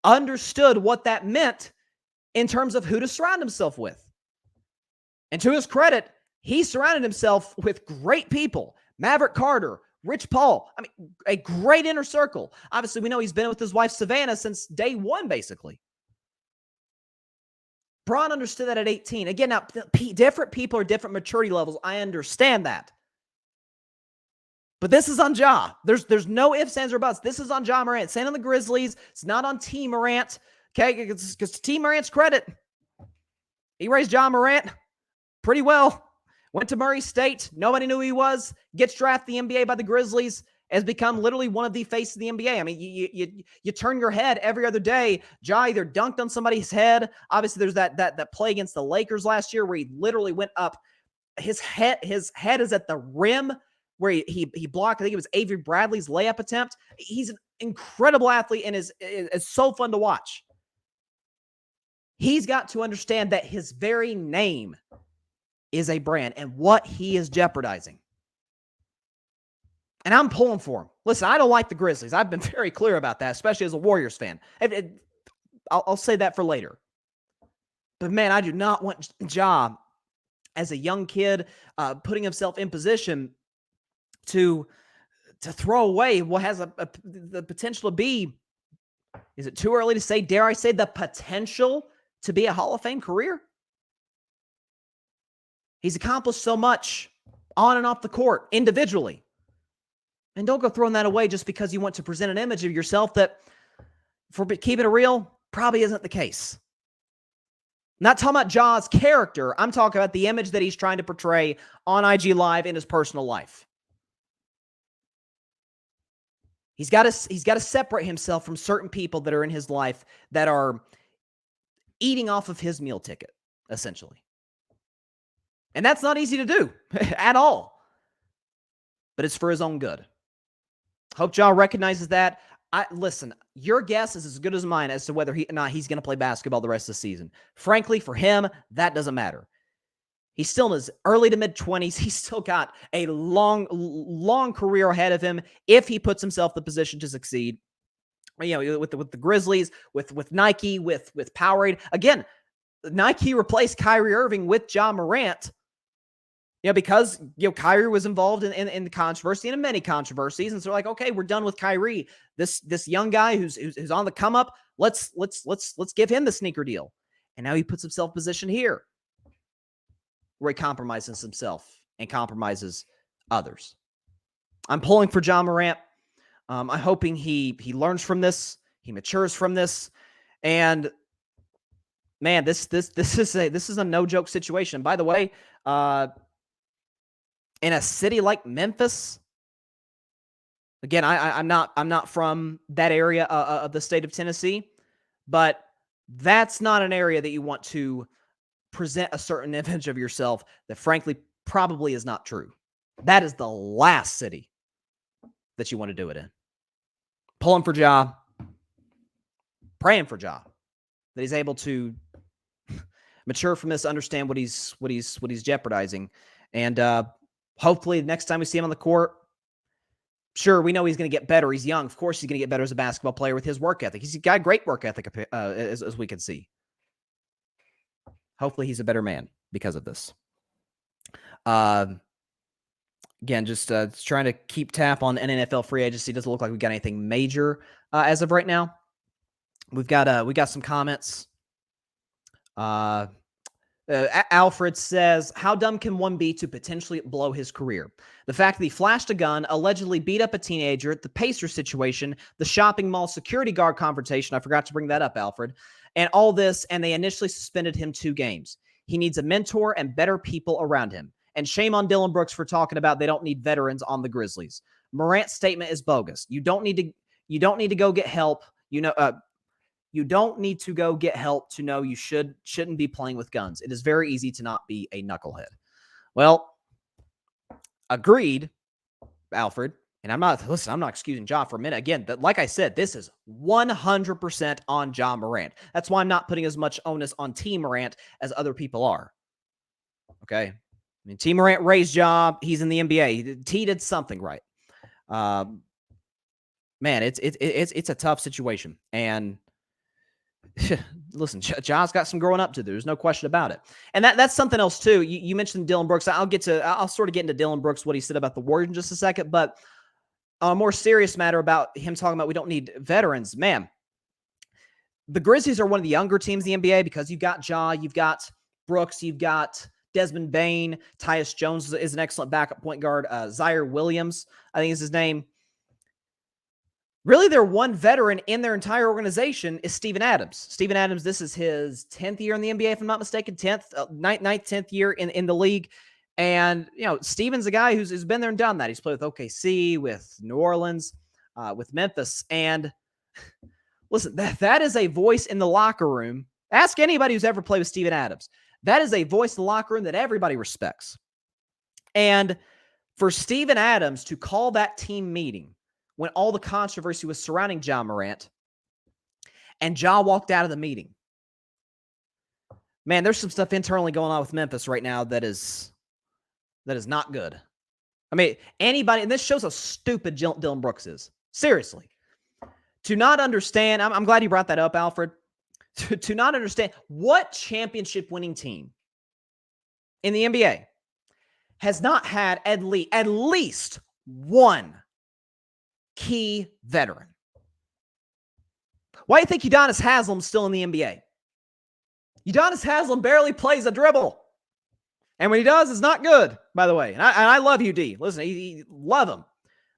understood what that meant in terms of who to surround himself with. And to his credit, he surrounded himself with great people. Maverick Carter, Rich Paul. I mean, a great inner circle. Obviously, we know he's been with his wife, Savannah, since day one, basically. Bron understood that at 18. Again, now, different people are different maturity levels. I understand that. But this is on Ja. There's no ifs, ands, or buts. This is on Ja Morant. It's on the Grizzlies. It's not on T. Morant. Okay, because to T. Morant's credit, he raised Ja Morant pretty well. Went to Murray State. Nobody knew who he was. Gets drafted in the NBA by the Grizzlies. Has become literally one of the faces of the NBA. I mean, you turn your head every other day. Ja either dunked on somebody's head. Obviously, there's that play against the Lakers last year where he literally went up. His head is at the rim where he blocked. I think it was Avery Bradley's layup attempt. He's an incredible athlete and is so fun to watch. He's got to understand that his very name is a brand and what he is jeopardizing. And I'm pulling for him. Listen, I don't like the Grizzlies. I've been very clear about that, especially as a Warriors fan. I'll say that for later. But man, I do not want Ja, as a young kid, putting himself in position to throw away what has the potential to be, is it too early to say, dare I say, the potential to be a Hall of Fame career? He's accomplished so much on and off the court, individually. And don't go throwing that away just because you want to present an image of yourself that, for keeping it real, probably isn't the case. I'm not talking about Ja's character. I'm talking about the image that he's trying to portray on IG Live in his personal life. He's got to separate himself from certain people that are in his life that are eating off of his meal ticket, essentially. And that's not easy to do at all. But it's for his own good. Hope Ja recognizes that. Listen, your guess is as good as mine as to whether or not he's going to play basketball the rest of the season. Frankly, for him, that doesn't matter. He's still in his early to mid-20s. He's still got a long career ahead of him if he puts himself in the position to succeed. You know, with the Grizzlies, with Nike, with Powerade. Again, Nike replaced Kyrie Irving with Ja Morant. You know, because Kyrie was involved in the controversy and in many controversies, and so like, okay, we're done with Kyrie. This young guy who's on the come up. Let's give him the sneaker deal. And now he puts himself in position here where he compromises himself and compromises others. I'm pulling for Ja Morant. I'm hoping he learns from this, he matures from this, and man, this is a no joke situation. By the way, in a city like Memphis, again, I'm not from that area of the state of Tennessee, but that's not an area that you want to present a certain image of yourself that frankly probably is not true. That is the last city that you want to do it in. Pulling for Ja, praying for Ja, that he's able to mature from this, understand what he's jeopardizing, and hopefully next time we see him on the court, sure, we know he's going to get better. He's young. Of course he's going to get better as a basketball player with his work ethic. He's got great work ethic, as we can see. Hopefully he's a better man because of this. Again, just trying to keep tap on NFL free agency. Doesn't look like we got anything major as of right now. We got some comments. Alfred says, how dumb can one be to potentially blow his career? The fact that he flashed a gun, allegedly beat up a teenager, the Pacers situation, the shopping mall security guard confrontation. I forgot to bring that up, Alfred. And all this, and they initially suspended him 2 games. He needs a mentor and better people around him. And shame on Dillon Brooks for talking about they don't need veterans on the Grizzlies. Morant's statement is bogus. You don't need to go get help. You don't need to go get help to know you shouldn't be playing with guns. It is very easy to not be a knucklehead. Well, agreed, Alfred. And I'm not excusing Ja for a minute. Again, like I said, this is 100% on Ja Morant. That's why I'm not putting as much onus on Team Morant as other people are. Okay? I mean, Team Morant raised Ja. He's in the NBA. T did something right. Man, it's a tough situation. And listen, Ja's got some growing up to do. There's no question about it. And that's something else too. You mentioned Dillon Brooks. I'll sort of get into Dillon Brooks, what he said about the Warriors in just a second. But on a more serious matter about him talking about we don't need veterans, man, the Grizzlies are one of the younger teams in the NBA because you've got Ja, you've got Brooks, you've got Desmond Bane, Tyus Jones is an excellent backup point guard. Zaire Williams, I think is his name. Really, their one veteran in their entire organization is Steven Adams. Steven Adams, this is his 10th year in the NBA, if I'm not mistaken, 9th, 10th year in the league. And, Steven's a guy who's been there and done that. He's played with OKC, with New Orleans, with Memphis. And listen, that is a voice in the locker room. Ask anybody who's ever played with Steven Adams. That is a voice in the locker room that everybody respects. And for Steven Adams to call that team meeting when all the controversy was surrounding Ja Morant, and Ja walked out of the meeting. Man, there's some stuff internally going on with Memphis right now that is not good. I mean, anybody, and this shows how stupid Dillon Brooks is. Seriously. To not understand, I'm glad you brought that up, Alfred. To not understand what championship winning team in the NBA has not had at least one key veteran. Why do you think Udonis Haslem's still in the NBA? Udonis Haslem barely plays a dribble. And when he does, it's not good, by the way. And I love UD. Listen, I love him.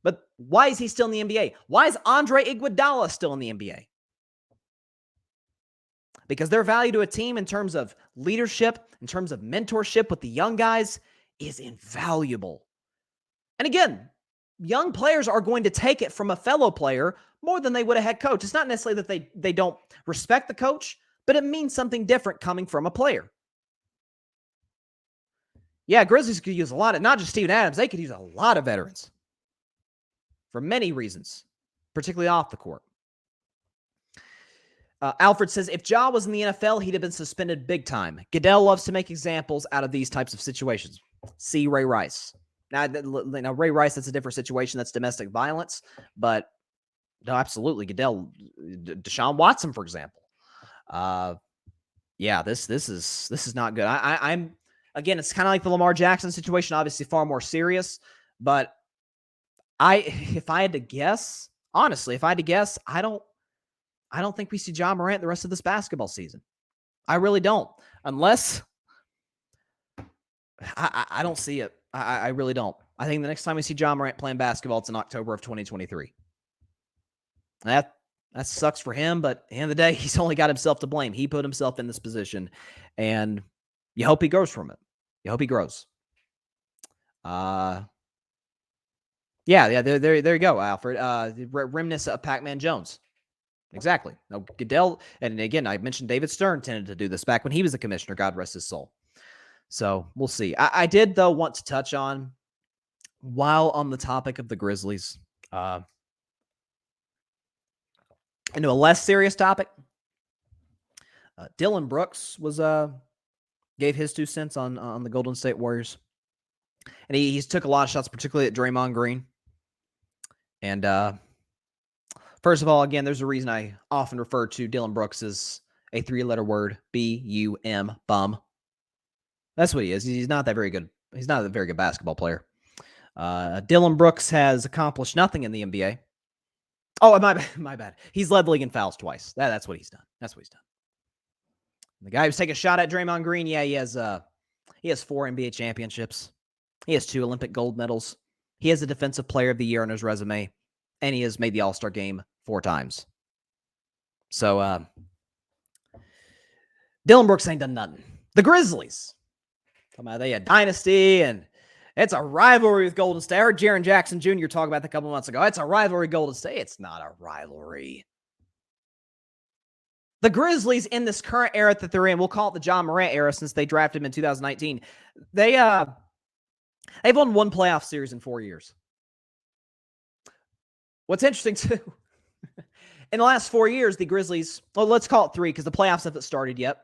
But why is he still in the NBA? Why is Andre Iguodala still in the NBA? Because their value to a team in terms of leadership, in terms of mentorship with the young guys is invaluable. And again, young players are going to take it from a fellow player more than they would a head coach. It's not necessarily that they don't respect the coach, but it means something different coming from a player. Yeah, Grizzlies could use a lot of, not just Steven Adams, they could use a lot of veterans for many reasons, particularly off the court. Alfred says, if Ja was in the NFL, he'd have been suspended big time. Goodell loves to make examples out of these types of situations. See Ray Rice. Now, Ray Rice, that's a different situation. That's domestic violence. But, no, absolutely. Goodell, Deshaun Watson, for example. Yeah, this is not good. I'm again, it's kind of like the Lamar Jackson situation, obviously far more serious. But if I had to guess, honestly, I don't think we see Ja Morant the rest of this basketball season. I really don't. Unless I don't see it. I really don't. I think the next time we see Ja Morant playing basketball, it's in October of 2023. That sucks for him, but at the end of the day, he's only got himself to blame. He put himself in this position, and you hope he grows from it. You hope he grows. Yeah, there you go, Alfred. Remnants of Pac-Man Jones. Exactly. No, Goodell, and again, I mentioned David Stern tended to do this back when he was the commissioner, God rest his soul. So we'll see. I did, though, want to touch on, while on the topic of the Grizzlies, into a less serious topic. Dillon Brooks gave his 2 cents on the Golden State Warriors. And he's took a lot of shots, particularly at Draymond Green. And first of all, again, there's a reason I often refer to Dillon Brooks as a 3-letter word, B-U-M, bum. That's what he is. He's not that very good. He's not a very good basketball player. Dillon Brooks has accomplished nothing in the NBA. Oh, my bad. He's led the league in fouls twice. That's what he's done. The guy who's taking a shot at Draymond Green, yeah, he has 4 NBA championships. He has 2 Olympic gold medals. He has a Defensive Player of the Year on his resume, and he has made the All-Star game 4 times. So, Dillon Brooks ain't done nothing. The Grizzlies, they a dynasty, and it's a rivalry with Golden State. I heard Jaren Jackson Jr. talk about that a couple months ago. It's a rivalry with Golden State. It's not a rivalry. The Grizzlies in this current era that they're in, we'll call it the Ja Morant era since they drafted him in 2019. They've won 1 playoff series in 4 years. What's interesting too, in the last 4 years, the Grizzlies, well, let's call it 3 because the playoffs haven't started yet.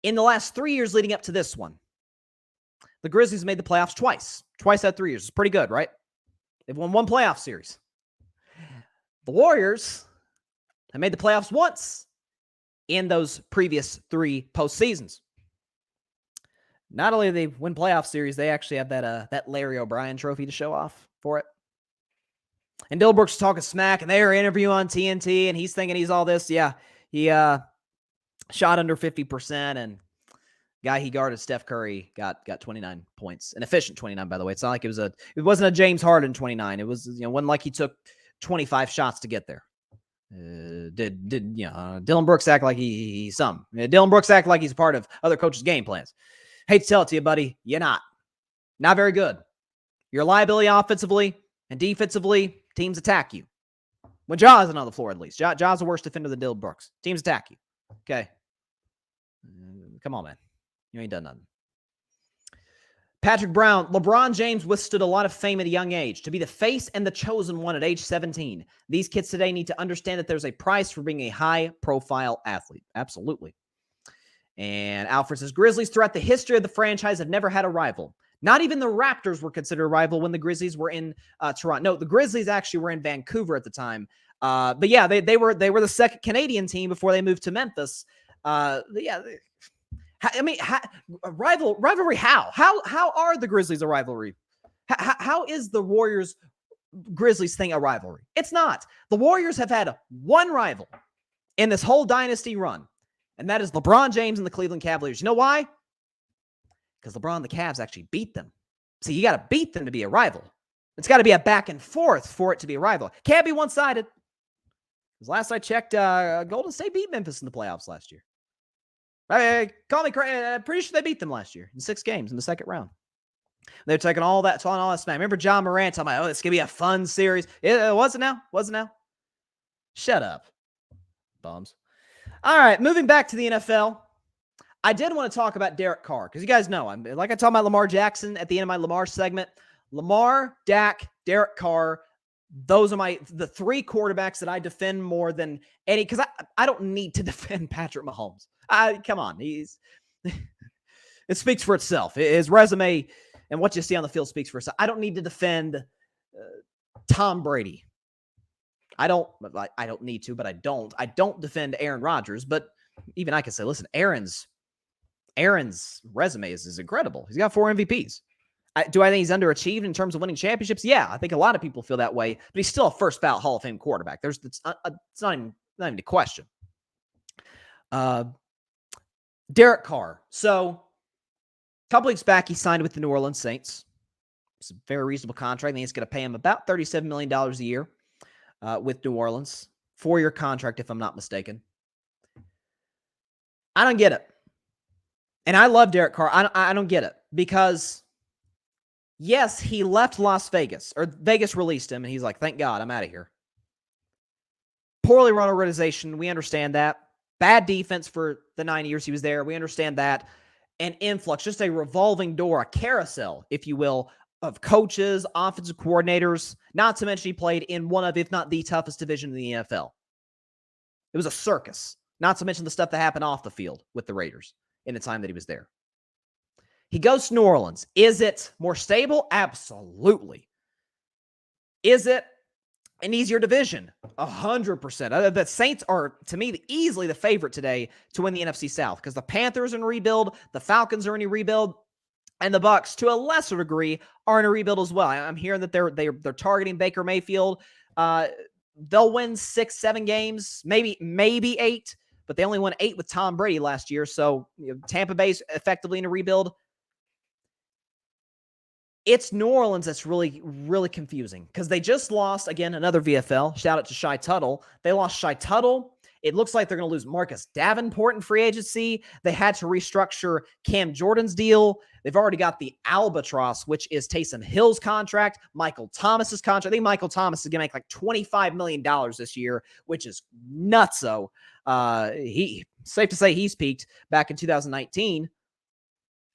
In the last 3 years leading up to this one, the Grizzlies made the playoffs twice. Twice out of 3 years. It's pretty good, right? They've won 1 playoff series. The Warriors have made the playoffs once in those previous 3 postseasons. Not only do they win playoff series, they actually have that Larry O'Brien trophy to show off for it. And Dillon Brooks is talking smack, and they are interviewing on TNT, and he's thinking he's all this. Yeah, he shot under 50%, and guy he guarded, Steph Curry, got 29 points. An efficient 29, by the way. It's not like it wasn't a James Harden 29. It was, wasn't like he took 25 shots to get there. Dillon Brooks act like he's some. Dillon Brooks act like he's a part of other coaches' game plans. Hate to tell it to you, buddy. You're not. Not very good. You're a liability offensively and defensively. Teams attack you. When Ja isn't on the floor, at least. Ja's the worst defender than Dillon Brooks. Teams attack you. Okay. Come on, man. You ain't done nothing. Patrick Brown, LeBron James withstood a lot of fame at a young age. To be the face and the chosen one at age 17. These kids today need to understand that there's a price for being a high-profile athlete. Absolutely. And Alfred says, Grizzlies throughout the history of the franchise have never had a rival. Not even the Raptors were considered a rival when the Grizzlies were in Toronto. No, the Grizzlies actually were in Vancouver at the time. But yeah, they were the second Canadian team before they moved to Memphis. Rivalry. How are the Grizzlies a rivalry? How is the Warriors Grizzlies thing a rivalry? It's not. The Warriors have had 1 rival in this whole dynasty run, and that is LeBron James and the Cleveland Cavaliers. You know why? Because LeBron and the Cavs actually beat them. See, you got to beat them to be a rival. It's got to be a back and forth for it to be a rival. Can't be one-sided. Because last I checked, Golden State beat Memphis in the playoffs last year. Call me crazy. I'm pretty sure they beat them last year in 6 games in the second round. They're taking all that smack. Remember Ja Morant talking about, it's going to be a fun series. It wasn't now. Shut up, bums. All right, moving back to the NFL. I did want to talk about Derek Carr because you guys know, I talked about Lamar Jackson at the end of my Lamar segment. Lamar, Dak, Derek Carr, those are the 3 quarterbacks that I defend more than any, because I don't need to defend Patrick Mahomes. Come on, it speaks for itself. His resume and what you see on the field speaks for itself. I don't need to defend Tom Brady. I don't need to, but I don't. I don't defend Aaron Rodgers, but even I can say, listen, Aaron's resume is incredible. He's got 4 MVPs. Do I think he's underachieved in terms of winning championships? Yeah, I think a lot of people feel that way, but he's still a first ballot Hall of Fame quarterback. It's not even a question. Derek Carr. So, a couple weeks back, he signed with the New Orleans Saints. It's a very reasonable contract. I think it's going to pay him about $37 million a year with New Orleans. 4-year contract, if I'm not mistaken. I don't get it. And I love Derek Carr. I don't get it because, yes, he left Las Vegas, or Vegas released him, and he's like, thank God, I'm out of here. Poorly run organization. We understand that. Bad defense for the 9 years he was there. We understand that. An influx, just a revolving door, a carousel, if you will, of coaches, offensive coordinators, not to mention he played in one of, if not the toughest division in the NFL. It was a circus, not to mention the stuff that happened off the field with the Raiders in the time that he was there. He goes to New Orleans. Is it more stable? Absolutely. Is it an easier division? 100%. The Saints are, to me, easily the favorite today to win the NFC South because the Panthers are in rebuild, the Falcons are in a rebuild, and the Bucs, to a lesser degree, are in a rebuild as well. I'm hearing that they're targeting Baker Mayfield. They'll win 6-7 games, maybe 8, but they only won 8 with Tom Brady last year. So Tampa Bay's effectively in a rebuild. It's New Orleans that's really, really confusing because they just lost, again, another VFL. Shout out to Shy Tuttle. They lost Shy Tuttle. It looks like they're going to lose Marcus Davenport in free agency. They had to restructure Cam Jordan's deal. They've already got the albatross, which is Taysom Hill's contract, Michael Thomas's contract. I think Michael Thomas is going to make like $25 million this year, which is nutso. Safe to say he's peaked back in 2019.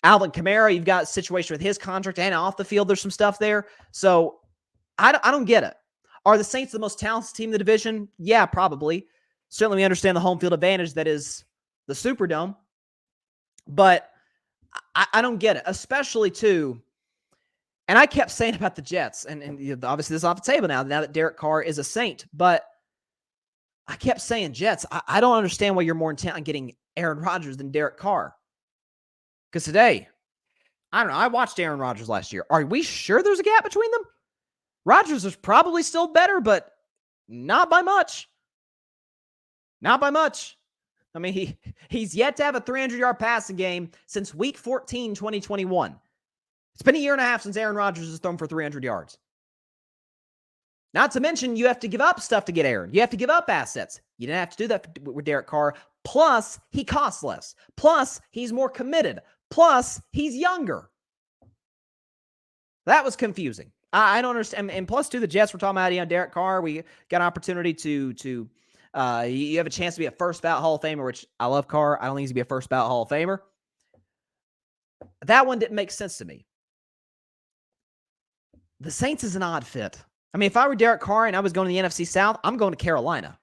Alvin Kamara, you've got a situation with his contract and off the field. There's some stuff there. So I don't get it. Are the Saints the most talented team in the division? Yeah, probably. Certainly we understand the home field advantage that is the Superdome. But I don't get it, especially too. And I kept saying about the Jets, and obviously this is off the table now that Derek Carr is a Saint. But I kept saying Jets. I don't understand why you're more intent on getting Aaron Rodgers than Derek Carr. Because today, I don't know, I watched Aaron Rodgers last year. Are we sure there's a gap between them? Rodgers is probably still better, but not by much. Not by much. I mean, he's yet to have a 300-yard passing game since Week 14, 2021. It's been a year and a half since Aaron Rodgers has thrown for 300 yards. Not to mention, you have to give up stuff to get Aaron. You have to give up assets. You didn't have to do that with Derek Carr. Plus, he costs less. Plus, he's more committed. Plus, he's younger. That was confusing. I don't understand. And plus, too, the Jets were talking about, Derek Carr. We got an opportunity to you have a chance to be a first ballot Hall of Famer, which I love Carr. I don't think he's going to be a first ballot Hall of Famer. That one didn't make sense to me. The Saints is an odd fit. I mean, if I were Derek Carr and I was going to the NFC South, I'm going to Carolina.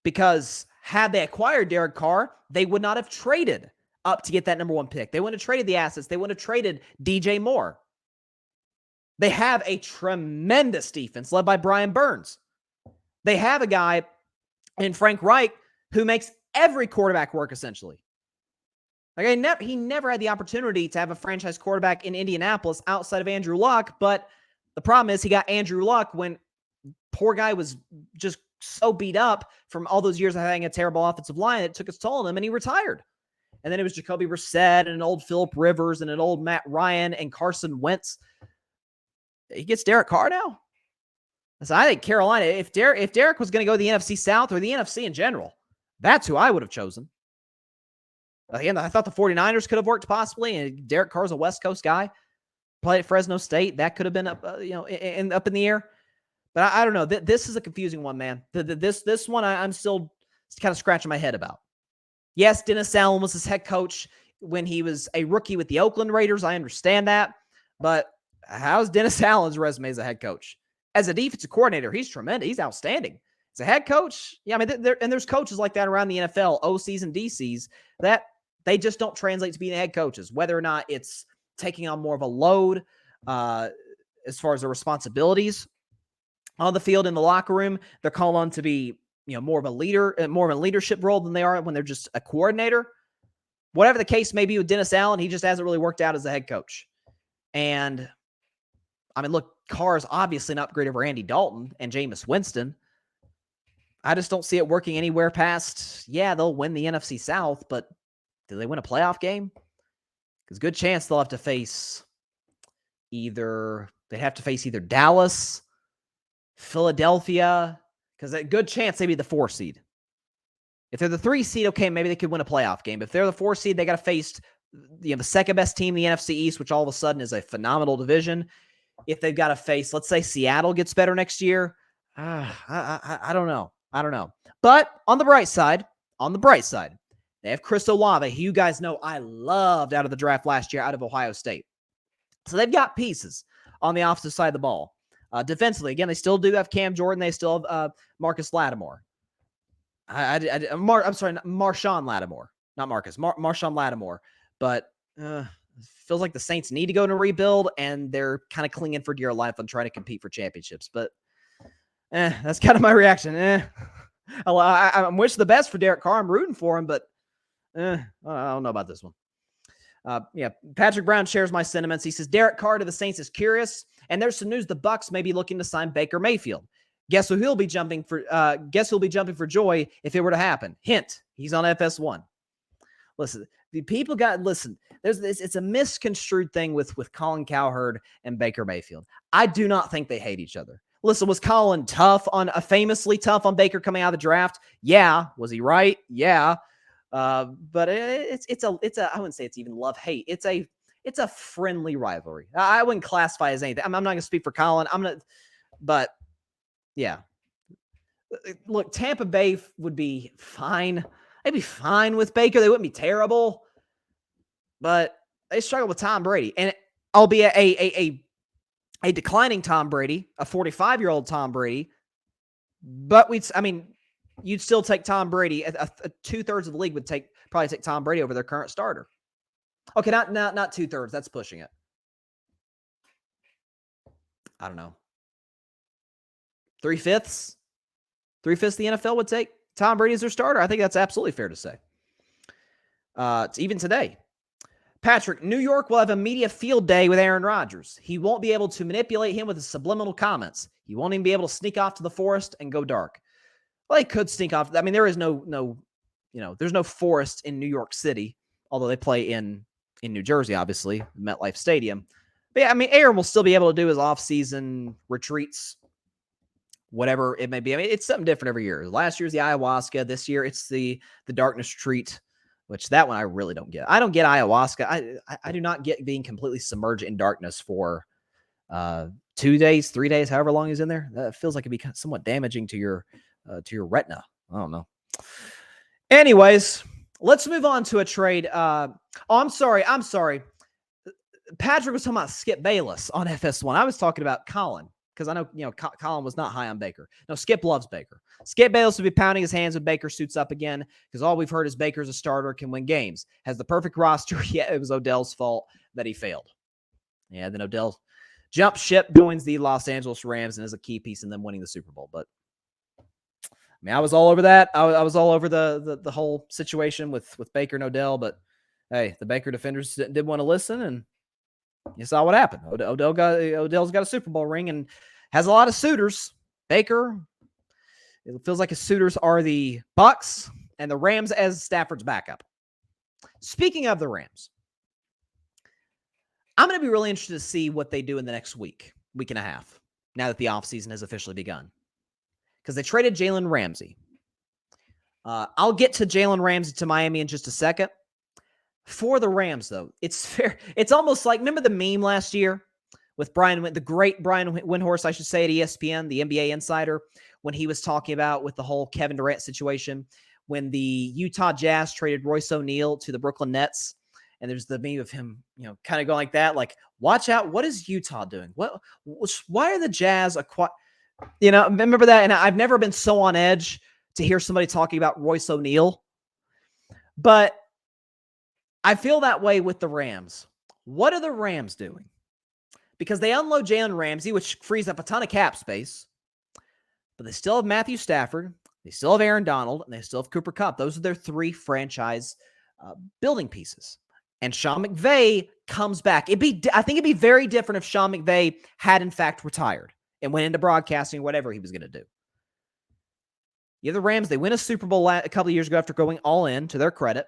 Because had they acquired Derek Carr, they would not have traded up to get that number 1 pick. They wouldn't have traded the assets. They wouldn't have traded DJ Moore. They have a tremendous defense led by Brian Burns. They have a guy in Frank Reich who makes every quarterback work, essentially. Like he never had the opportunity to have a franchise quarterback in Indianapolis outside of Andrew Luck, but the problem is he got Andrew Luck when poor guy was just so beat up from all those years of having a terrible offensive line, it took its toll on him, and he retired. And then it was Jacoby Brissett and an old Phillip Rivers and an old Matt Ryan and Carson Wentz. He gets Derek Carr now? So I think Carolina, if Derek was going to go to the NFC South or the NFC in general, that's who I would have chosen. Again, I thought the 49ers could have worked possibly, and Derek Carr's a West Coast guy. Played at Fresno State. That could have been up, up in the air. But I don't know. This is a confusing one, man. This one I'm still kind of scratching my head about. Yes, Dennis Allen was his head coach when he was a rookie with the Oakland Raiders. I understand that. But how's Dennis Allen's resume as a head coach? As a defensive coordinator, he's tremendous. He's outstanding. As a head coach, yeah, I mean, there's coaches like that around the NFL, OCs and DCs, that they just don't translate to being head coaches, whether or not it's taking on more of a load as far as their responsibilities on the field in the locker room. They're called on to be, more of a leader, more of a leadership role than they are when they're just a coordinator. Whatever the case may be with Dennis Allen, he just hasn't really worked out as a head coach. And I mean, look, Carr is obviously an upgrade over Andy Dalton and Jameis Winston. I just don't see it working anywhere past, they'll win the NFC South, but do they win a playoff game? Because good chance they'll have to face either Dallas, Philadelphia, because a good chance they'd be the 4 seed. If they're the 3 seed, okay, maybe they could win a playoff game. If they're the 4 seed, they got to face the second best team in the NFC East, which all of a sudden is a phenomenal division. If they've got to face, let's say Seattle gets better next year, I don't know. But on the bright side, they have Chris Olave, who you guys know I loved out of the draft last year out of Ohio State. So they've got pieces on the offensive side of the ball. Defensively, again, they still do have Cam Jordan. They still have Marcus Lattimore. Marshawn Lattimore. Not Marcus. Marshawn Lattimore. But feels like the Saints need to go in a rebuild, and they're kind of clinging for dear life on trying to compete for championships. But that's kind of my reaction. I'm wishing the best for Derek Carr. I'm rooting for him, but I don't know about this one. Patrick Brown shares my sentiments. He says, Derek Carr to the Saints is curious, and there's some news the Bucs may be looking to sign Baker Mayfield. Guess who he'll be jumping for? Guess who'll be jumping for joy if it were to happen? Hint: he's on FS1. Listen, the people got listen. There's this. It's a misconstrued thing with Colin Cowherd and Baker Mayfield. I do not think they hate each other. Listen, was Colin famously tough on Baker coming out of the draft? Yeah. Was he right? Yeah. But it's a I wouldn't say it's even love hate. It's a friendly rivalry. I wouldn't classify as anything. I'm not going to speak for Colin. But yeah. Look, Tampa Bay would be fine. They'd be fine with Baker. They wouldn't be terrible. But they struggle with Tom Brady. And albeit a declining Tom Brady, a 45-year-old Tom Brady. But you'd still take Tom Brady. Two-thirds of the league would probably take Tom Brady over their current starter. Okay, not two-thirds. That's pushing it. I don't know. Three-fifths? Three-fifths of the NFL would take Tom Brady as their starter. I think that's absolutely fair to say. It's even today. Patrick, New York will have a media field day with Aaron Rodgers. He won't be able to manipulate him with his subliminal comments. He won't even be able to sneak off to the forest and go dark. Well, he could sneak off. I mean, there is there's no forest in New York City, although they play in New Jersey, obviously, MetLife Stadium. But yeah, I mean, Aaron will still be able to do his off-season retreats, whatever it may be. I mean, it's something different every year. Last year's the ayahuasca. This year it's the darkness retreat, which that one I really don't get. I don't get ayahuasca. I do not get being completely submerged in darkness for 2 days, 3 days, however long he's in there. That feels like it'd be somewhat damaging to your retina. I don't know. Anyways, let's move on to a trade. I'm sorry. Patrick was talking about Skip Bayless on FS1. I was talking about Colin because I know, Colin was not high on Baker. No, Skip loves Baker. Skip Bayless will be pounding his hands when Baker suits up again because all we've heard is Baker's a starter, can win games, has the perfect roster. Yeah, it was Odell's fault that he failed. Yeah, then Odell jump ship, joins the Los Angeles Rams, and is a key piece in them winning the Super Bowl. But I mean, I was all over that. I was all over the whole situation with Baker and Odell. But hey, the Baker defenders did want to listen, and you saw what happened. Odell's got a Super Bowl ring and has a lot of suitors. Baker, it feels like his suitors are the Bucs and the Rams as Stafford's backup. Speaking of the Rams, I'm going to be really interested to see what they do in the next week and a half, now that the offseason has officially begun. Because they traded Jalen Ramsey. I'll get to Jalen Ramsey to Miami in just a second. For the Rams, though, it's fair. It's almost like, remember the meme last year with the great Brian Windhorst, I should say, at ESPN, the NBA insider, when he was talking about with the whole Kevin Durant situation, when the Utah Jazz traded Royce O'Neal to the Brooklyn Nets. And there's the meme of him, kind of going like that, like, watch out. What is Utah doing? Why are the Jazz remember that? And I've never been so on edge to hear somebody talking about Royce O'Neal. But I feel that way with the Rams. What are the Rams doing? Because they unload Jalen Ramsey, which frees up a ton of cap space. But they still have Matthew Stafford. They still have Aaron Donald. And they still have Cooper Kupp. Those are their three franchise building pieces. And Sean McVay comes back. I think it'd be very different if Sean McVay had, in fact, retired and went into broadcasting or whatever he was going to do. You have the Rams. They win a Super Bowl a couple of years ago after going all in, to their credit.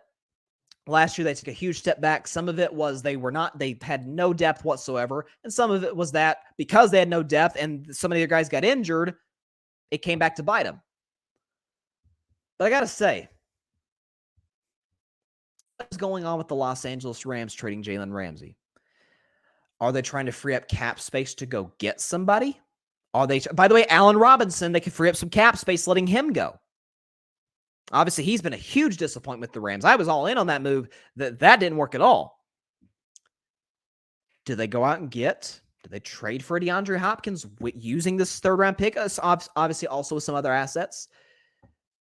Last year, they took a huge step back. Some of it was they had no depth whatsoever. And some of it was that because they had no depth and some of the other guys got injured, it came back to bite them. But I got to say, what's going on with the Los Angeles Rams trading Jalen Ramsey? Are they trying to free up cap space to go get somebody? By the way, Allen Robinson, they could free up some cap space letting him go. Obviously, he's been a huge disappointment with the Rams. I was all in on that move. That didn't work at all. Do they go out and do they trade for DeAndre Hopkins using this third-round pick? Obviously, also with some other assets.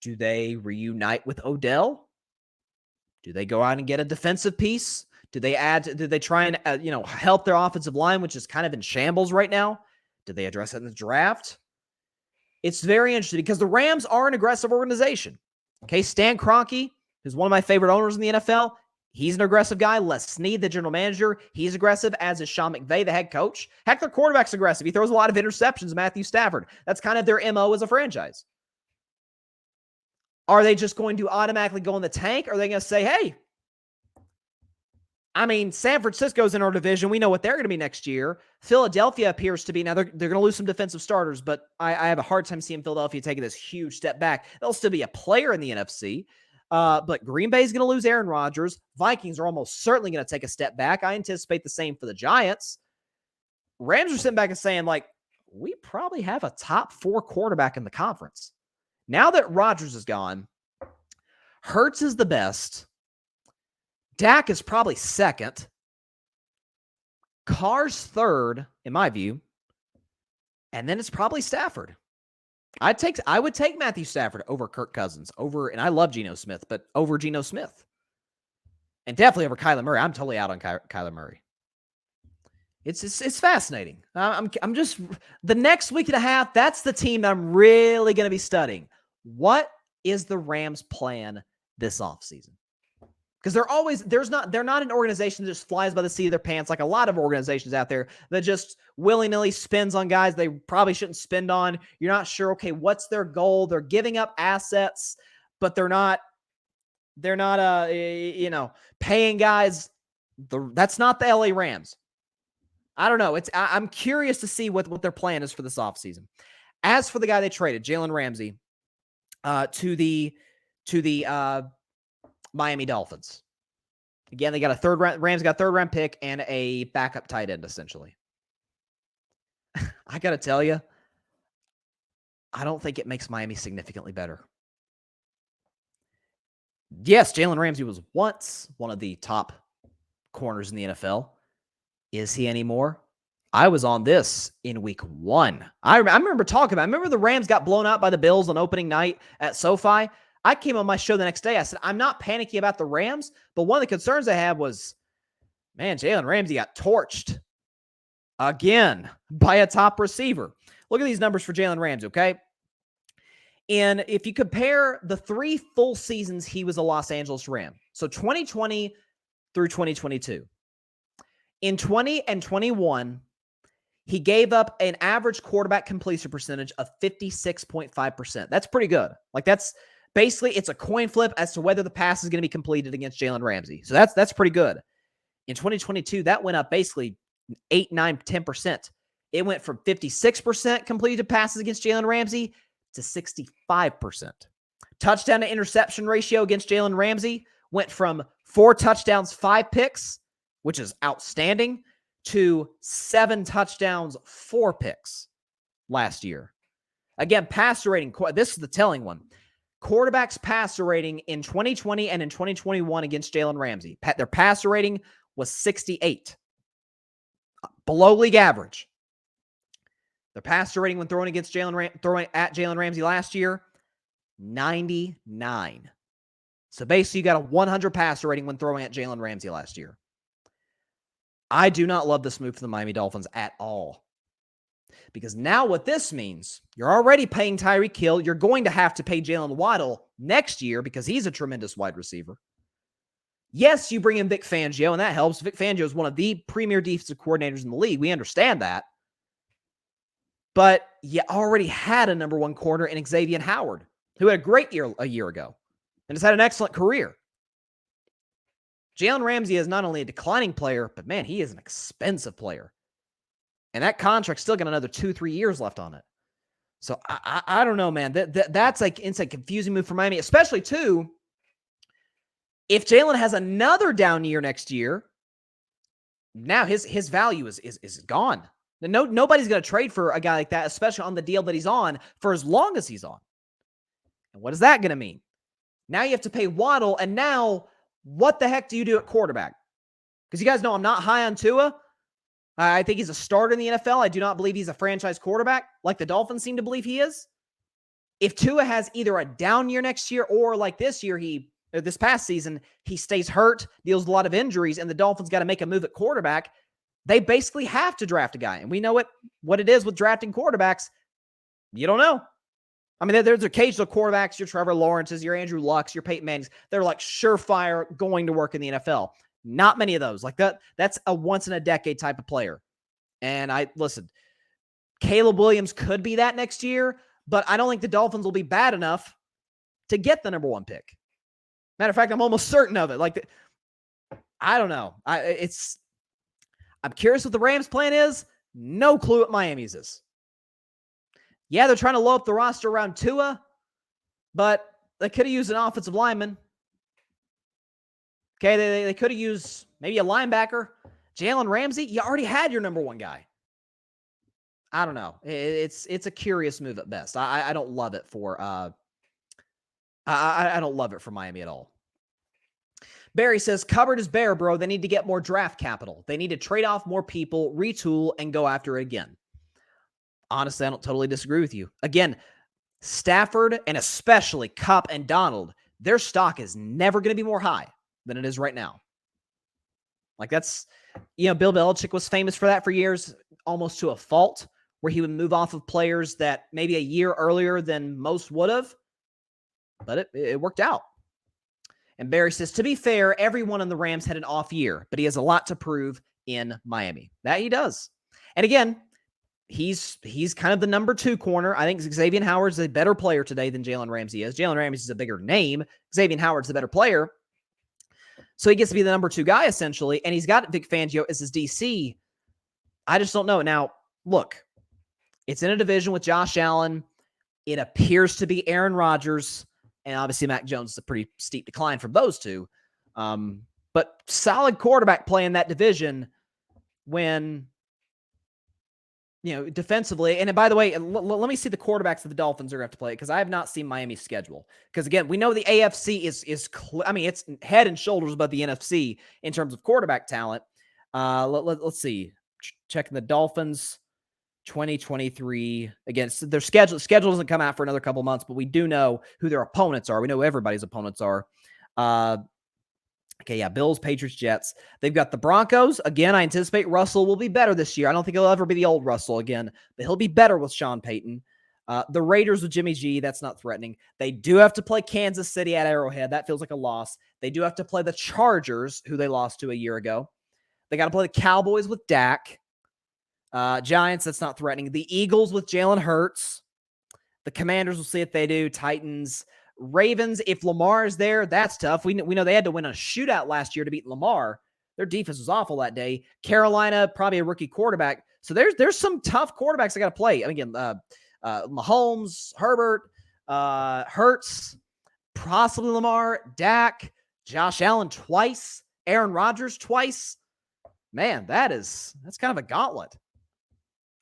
Do they reunite with Odell? Do they go out and get a defensive piece? Do they try and help their offensive line, which is kind of in shambles right now? Do they address it in the draft? It's very interesting because the Rams are an aggressive organization. Okay, Stan Kroenke, who's one of my favorite owners in the NFL, He's an aggressive guy. Les Snead, the general manager, he's aggressive, as is Sean McVay, the head coach. Heck, their quarterback's aggressive. He throws a lot of interceptions, Matthew Stafford. That's kind of their MO as a franchise. Are they just going to automatically go in the tank? Or are they going to say, hey, I mean, San Francisco's in our division. We know what they're going to be next year. Philadelphia appears to be. Now, they're going to lose some defensive starters, but I have a hard time seeing Philadelphia taking this huge step back. They'll still be a player in the NFC. But Green Bay's going to lose Aaron Rodgers. Vikings are almost certainly going to take a step back. I anticipate the same for the Giants. Rams are sitting back and saying, like, we probably have a top 4 quarterback in the conference. Now that Rodgers is gone, Hurts is the best. Dak is probably second. Carr's third, in my view. And then it's probably Stafford. I would take Matthew Stafford over Kirk Cousins, and I love Geno Smith, but over Geno Smith. And definitely over Kyler Murray. I'm totally out on Kyler Murray. It's fascinating. I'm just, the next week and a half, that's the team that I'm really going to be studying. What is the Rams' plan this offseason? Because they're not an organization that just flies by the seat of their pants like a lot of organizations out there that just willy-nilly spends on guys they probably shouldn't spend on. You're not sure, okay, what's their goal? They're giving up assets, but they're not paying guys. That's not the LA Rams. I don't know. I'm curious to see what their plan is for this offseason. As for the guy they traded, Jalen Ramsey, to the Miami Dolphins. Again, they got a Rams got a 3rd-round pick and a backup tight end, essentially. I got to tell you, I don't think it makes Miami significantly better. Yes, Jalen Ramsey was once one of the top corners in the NFL. Is he anymore? I was on this in week 1. I remember the Rams got blown out by the Bills on opening night at SoFi. I came on my show the next day. I said, I'm not panicky about the Rams, but one of the concerns I had was, man, Jalen Ramsey got torched again by a top receiver. Look at these numbers for Jalen Ramsey, okay? And if you compare the 3 full seasons he was a Los Angeles Ram, so 2020 through 2022. In 20 and 21, he gave up an average quarterback completion percentage of 56.5%. That's pretty good. Like, that's basically, it's a coin flip as to whether the pass is going to be completed against Jalen Ramsey. So that's pretty good. In 2022, that went up basically 8, 9, 10%. It went from 56% completed passes against Jalen Ramsey to 65%. Touchdown to interception ratio against Jalen Ramsey went from 4 touchdowns, 5 picks, which is outstanding, to 7 touchdowns, 4 picks last year. Again, passer rating, this is the telling one. Quarterbacks passer rating in 2020 and in 2021 against Jalen Ramsey. Their passer rating was 68. Below league average. Their passer rating when throwing at Jalen Ramsey last year, 99. So basically, you got a 100 passer rating when throwing at Jalen Ramsey last year. I do not love this move for the Miami Dolphins at all. Because now what this means, you're already paying Tyreek Hill. You're going to have to pay Jalen Waddle next year because he's a tremendous wide receiver. Yes, you bring in Vic Fangio, and that helps. Vic Fangio is one of the premier defensive coordinators in the league. We understand that. But you already had a number 1 corner in Xavier Howard, who had a great year a year ago and has had an excellent career. Jalen Ramsey is not only a declining player, but man, he is an expensive player. And that contract's still got another 2-3 years left on it. So I don't know, man. That's like, it's a confusing move for Miami, especially too, if Jalen has another down year next year, now his value is gone. Nobody's going to trade for a guy like that, especially on the deal that he's on for as long as he's on. And what is that going to mean? Now you have to pay Waddle, and now what the heck do you do at quarterback? Because you guys know I'm not high on Tua. I think he's a starter in the NFL. I do not believe he's a franchise quarterback like the Dolphins seem to believe he is. If Tua has either a down year next year or like this year, this past season, he stays hurt, deals with a lot of injuries, and the Dolphins got to make a move at quarterback, they basically have to draft a guy. And we know what it is with drafting quarterbacks. You don't know. I mean, there's occasional quarterbacks, your Trevor Lawrences, your Andrew Lucks, your Peyton Mannings. They're like surefire going to work in the NFL. Not many of those. Like that's a once-in-a-decade type of player. And listen, Caleb Williams could be that next year, but I don't think the Dolphins will be bad enough to get the number 1 pick. Matter of fact, I'm almost certain of it. Like, I don't know. I'm curious what the Rams' plan is. No clue what Miami's is. Yeah, they're trying to load up the roster around Tua, but they could have used an offensive lineman. Okay, they could have used maybe a linebacker. Jalen Ramsey, you already had your number 1 guy. I don't know. It's a curious move at best. I don't love it for I don't love it for Miami at all. Barry says, cupboard is bare, bro. They need to get more draft capital. They need to trade off more people, retool, and go after it again. Honestly, I don't totally disagree with you. Again, Stafford and especially Kupp and Donald, their stock is never going to be more high than it is right now. Like that's, Bill Belichick was famous for that for years, almost to a fault, where he would move off of players that maybe a year earlier than most would have, but it worked out. And Barry says, to be fair, everyone in the Rams had an off year, but he has a lot to prove in Miami. That he does. And again, he's kind of the number 2 corner. I think Xavier Howard's a better player today than Jalen Ramsey is. Jalen Ramsey is a bigger name. Xavier Howard's the better player. So he gets to be the number 2 guy, essentially, and he's got Vic Fangio as his DC. I just don't know. Now, look, it's in a division with Josh Allen. It appears to be Aaron Rodgers, and obviously Mac Jones is a pretty steep decline from those two. But solid quarterback play in that division when, defensively. And by the way, let me see the quarterbacks that the Dolphins are going to have to play, because I have not seen Miami's schedule. Because again, we know the AFC is it's head and shoulders above the NFC in terms of quarterback talent. Let's see. Checking the Dolphins 2023. Again, their schedule doesn't come out for another couple months, but we do know who their opponents are. We know who everybody's opponents are. Okay, yeah, Bills, Patriots, Jets. They've got the Broncos. Again, I anticipate Russell will be better this year. I don't think he'll ever be the old Russell again, but he'll be better with Sean Payton. The Raiders with Jimmy G, that's not threatening. They do have to play Kansas City at Arrowhead. That feels like a loss. They do have to play the Chargers, who they lost to a year ago. They got to play the Cowboys with Dak. Giants, that's not threatening. The Eagles with Jalen Hurts. The Commanders, we'll see if they do. Titans. Ravens, if Lamar is there, that's tough. We know they had to win a shootout last year to beat Lamar. Their defense was awful that day. Carolina, probably a rookie quarterback. So there's some tough quarterbacks that got to play. And again, Mahomes, Herbert, Hurts, possibly Lamar, Dak, Josh Allen twice, Aaron Rodgers twice. Man, that's kind of a gauntlet.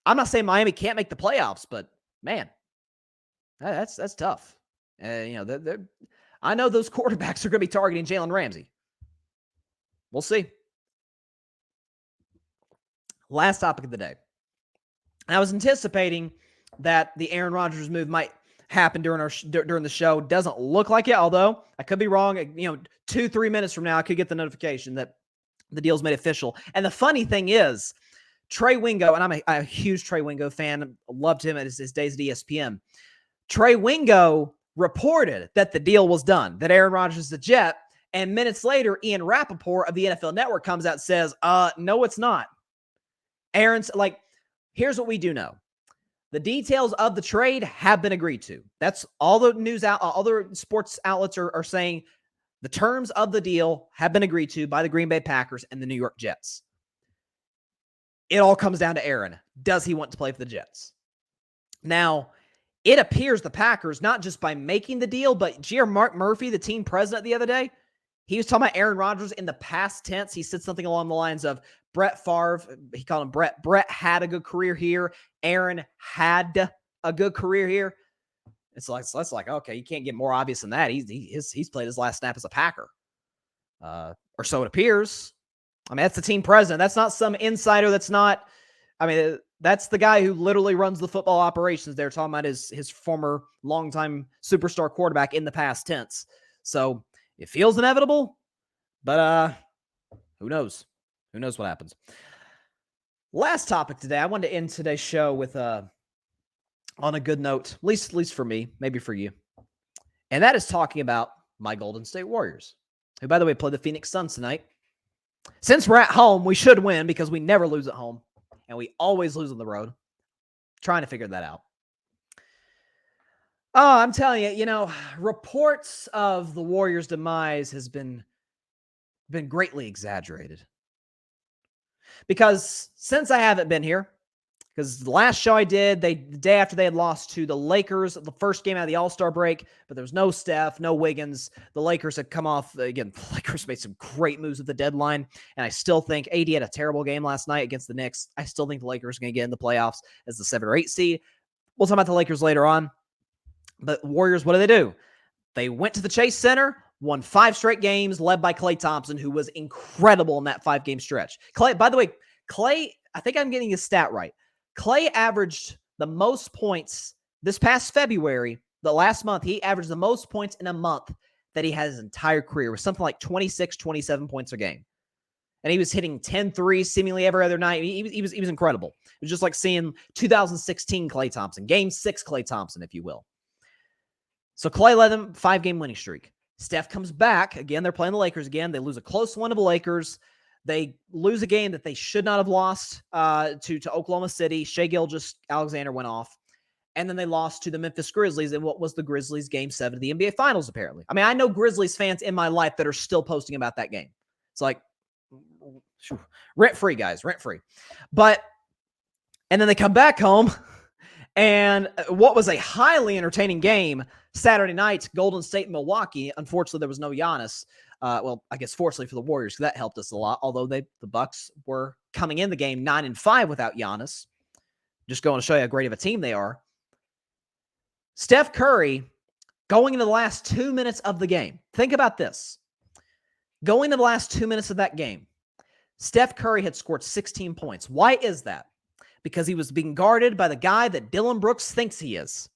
I'm not saying Miami can't make the playoffs, but man, that's tough. I know those quarterbacks are going to be targeting Jalen Ramsey. We'll see. Last topic of the day. I was anticipating that the Aaron Rodgers move might happen during the show. Doesn't look like it, although I could be wrong. 2-3 minutes from now, I could get the notification that the deal's made official. And the funny thing is, Trey Wingo, and I'm a huge Trey Wingo fan. Loved him at his days at ESPN. Trey Wingo reported that the deal was done, that Aaron Rodgers is a Jet, and minutes later, Ian Rappaport of the NFL Network comes out and says, no, it's not. Aaron's like, here's what we do know. The details of the trade have been agreed to. That's all the news out, all the sports outlets are saying. The terms of the deal have been agreed to by the Green Bay Packers and the New York Jets. It all comes down to Aaron. Does he want to play for the Jets? Now, it appears the Packers, not just by making the deal, but Mark Murphy, the team president the other day, he was talking about Aaron Rodgers in the past tense. He said something along the lines of Brett Favre. He called him Brett. Brett had a good career here. Aaron had a good career here. It's like okay, you can't get more obvious than that. He's played his last snap as a Packer, or so it appears. I mean, that's the team president. That's not some insider. That's not. I mean, that's the guy who literally runs the football operations. They're talking about his former longtime superstar quarterback in the past tense. So it feels inevitable, but who knows? Who knows what happens? Last topic today. I wanted to end today's show with on a good note, at least for me, maybe for you. And that is talking about my Golden State Warriors, who, by the way, play the Phoenix Suns tonight. Since we're at home, we should win because we never lose at home, and we always lose on the road. Trying to figure that out. Oh, I'm telling you, reports of the Warriors' demise has been greatly exaggerated. Because since I haven't been here, because the last show I did, the day after they had lost to the Lakers, the first game out of the All-Star break, but there was no Steph, no Wiggins. The Lakers had come off, again, the Lakers made some great moves at the deadline, and I still think AD had a terrible game last night against the Knicks. I still think the Lakers are going to get in the playoffs as the 7 or 8 seed. We'll talk about the Lakers later on. But Warriors, what do? They went to the Chase Center, won 5 straight games, led by Klay Thompson, who was incredible in that 5-game stretch. Klay, by the way, I think I'm getting his stat right. Klay averaged the most points this past February, the last month. He averaged the most points in a month that he had his entire career. It was something like 26, 27 points a game. And he was hitting 10 threes seemingly every other night. He was incredible. It was just like seeing 2016 Klay Thompson, Game 6 Klay Thompson, if you will. So Klay led them 5-game winning streak. Steph comes back. Again, they're playing the Lakers again. They lose a close one to the Lakers. They lose a game that they should not have lost to Oklahoma City. Shai Gilgeous-Alexander went off. And then they lost to the Memphis Grizzlies in what was the Grizzlies' Game 7 of the NBA Finals, apparently. I mean, I know Grizzlies fans in my life that are still posting about that game. It's like, rent-free, guys, rent-free. And then they come back home, and what was a highly entertaining game Saturday night, Golden State and Milwaukee. Unfortunately, there was no Giannis. Well, I guess fortunately for the Warriors, because that helped us a lot. Although the Bucks were coming in the game 9-5 without Giannis. Just going to show you how great of a team they are. Steph Curry, going into the last 2 minutes of the game. Think about this. Going into the last 2 minutes of that game, Steph Curry had scored 16 points. Why is that? Because he was being guarded by the guy that Dylan Brooks thinks he is,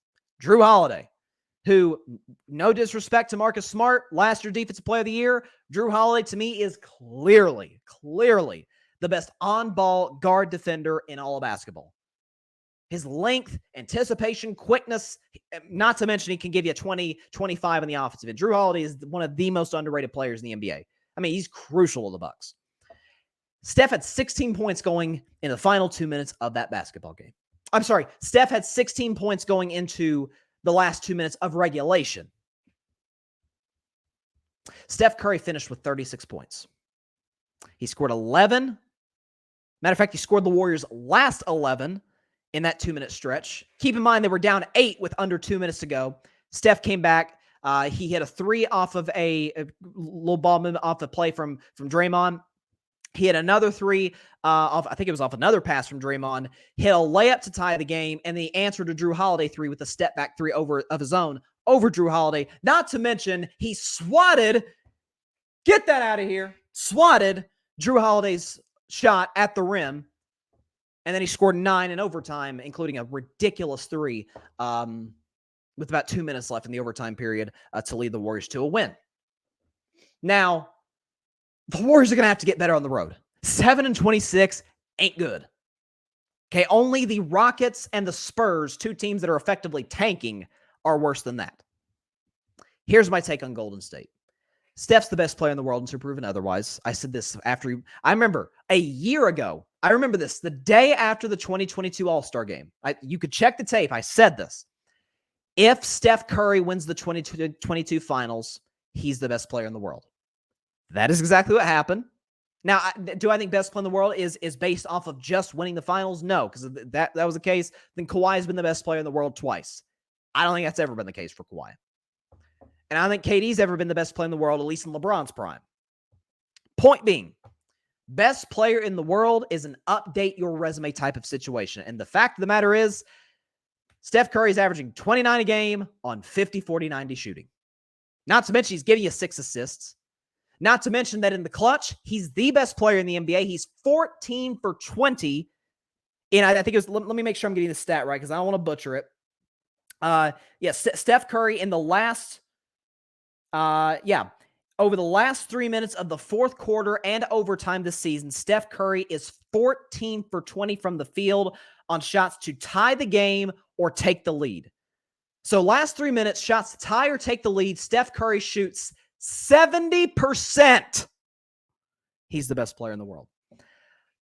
Jrue Holiday, who, no disrespect to Marcus Smart, last year Defensive Player of the Year, Jrue Holiday to me is clearly the best on-ball guard defender in all of basketball. His length, anticipation, quickness, not to mention he can give you a 20, 25 in the offensive end. Jrue Holiday is one of the most underrated players in the NBA. I mean, he's crucial to the Bucks. Steph had 16 points going in the final 2 minutes of that basketball game. I'm sorry, Steph had 16 points going into the last 2 minutes of regulation. Steph Curry finished with 36 points. He scored 11. Matter of fact, he scored the Warriors' last 11 in that 2-minute stretch. Keep in mind, they were down 8 with under 2 minutes to go. Steph came back. He hit a 3 off of a little ball movement off the play from Draymond. He had another 3 I think it was off another pass from Draymond. Hit a layup to tie the game, and the answer to Jrue Holiday 3 with a step back 3 of his own over Jrue Holiday. Not to mention, he swatted, get that out of here, swatted Jrue Holiday's shot at the rim, and then he scored 9 in overtime, including a ridiculous 3 with about 2 minutes left in the overtime period to lead the Warriors to a win. Now, the Warriors are going to have to get better on the road. 7-26 ain't good. Okay, only the Rockets and the Spurs, 2 teams that are effectively tanking, are worse than that. Here's my take on Golden State. Steph's the best player in the world until proven otherwise. I said this I remember a year ago. I remember this, the day after the 2022 All-Star game. You could check the tape. I said this. If Steph Curry wins the 2022 finals, he's the best player in the world. That is exactly what happened. Now, do I think best player in the world is based off of just winning the finals? No, because that was the case. Then Kawhi's been the best player in the world twice. I don't think that's ever been the case for Kawhi. And I don't think KD's ever been the best player in the world, at least in LeBron's prime. Point being, best player in the world is an update your resume type of situation. And the fact of the matter is, Steph Curry is averaging 29 a game on 50, 40, 90 shooting. Not to mention he's giving you 6 assists. Not to mention that in the clutch, he's the best player in the NBA. He's 14 for 20. And I think it was, let me make sure I'm getting the stat right because I don't want to butcher it. Steph Curry in the last, Over the last 3 minutes of the fourth quarter and overtime this season, Steph Curry is 14 for 20 from the field on shots to tie the game or take the lead. So last 3 minutes, shots to tie or take the lead, Steph Curry shoots 70%. He's the best player in the world.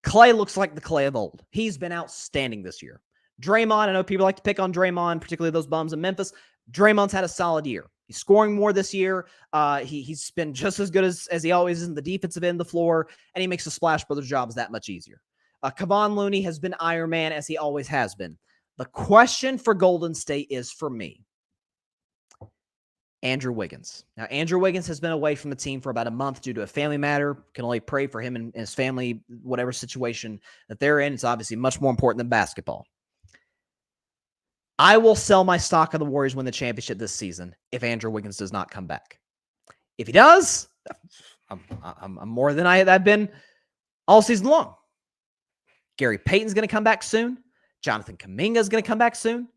Klay looks like the Klay of old. He's been outstanding this year. Draymond, I know people like to pick on Draymond, particularly those bums in Memphis. Draymond's had a solid year. He's scoring more this year. He's been just as good as he always is in the defensive end of the floor, and he makes the Splash Brothers' jobs that much easier. Kevon Looney has been Iron Man as he always has been. The question for Golden State is, for me, Andrew Wiggins. Now, Andrew Wiggins has been away from the team for about a month due to a family matter. Can only pray for him and his family, whatever situation that they're in. It's obviously much more important than basketball. I will sell my stock on the Warriors win the championship this season if Andrew Wiggins does not come back. If he does, I'm more than I've been all season long. Gary Payton's going to come back soon. Jonathan Kuminga's going to come back soon.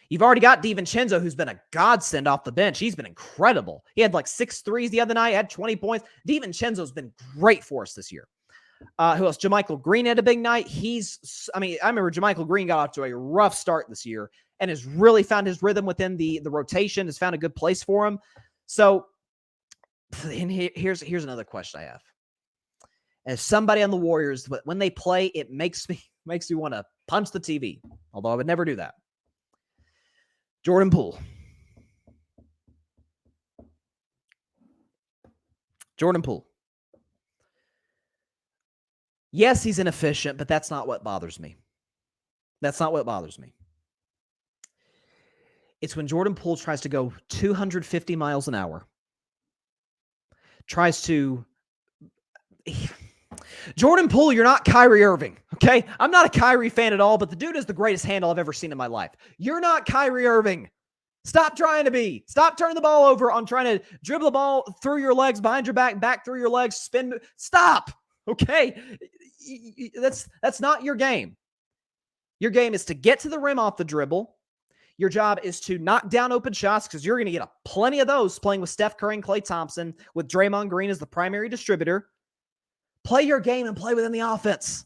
You've already got DiVincenzo, who's been a godsend off the bench. He's been incredible. He had like 6 threes the other night, had 20 points. DiVincenzo's been great for us this year. Who else? JaMychal Green had a big night. I remember JaMychal Green got off to a rough start this year and has really found his rhythm within the rotation, has found a good place for him. So, and here's another question I have. As somebody on the Warriors, when they play, it makes me want to punch the TV, although I would never do that. Jordan Poole. Jordan Poole. Yes, he's inefficient, but that's not what bothers me. That's not what bothers me. It's when Jordan Poole tries to go 250 miles an hour. Jordan Poole, you're not Kyrie Irving, okay? I'm not a Kyrie fan at all, but the dude is the greatest handle I've ever seen in my life. You're not Kyrie Irving. Stop trying to be. Stop turning the ball over on trying to dribble the ball through your legs, behind your back through your legs, spin. Stop, okay? That's not your game. Your game is to get to the rim off the dribble. Your job is to knock down open shots because you're going to get plenty of those playing with Steph Curry and Klay Thompson with Draymond Green as the primary distributor. Play your game and play within the offense.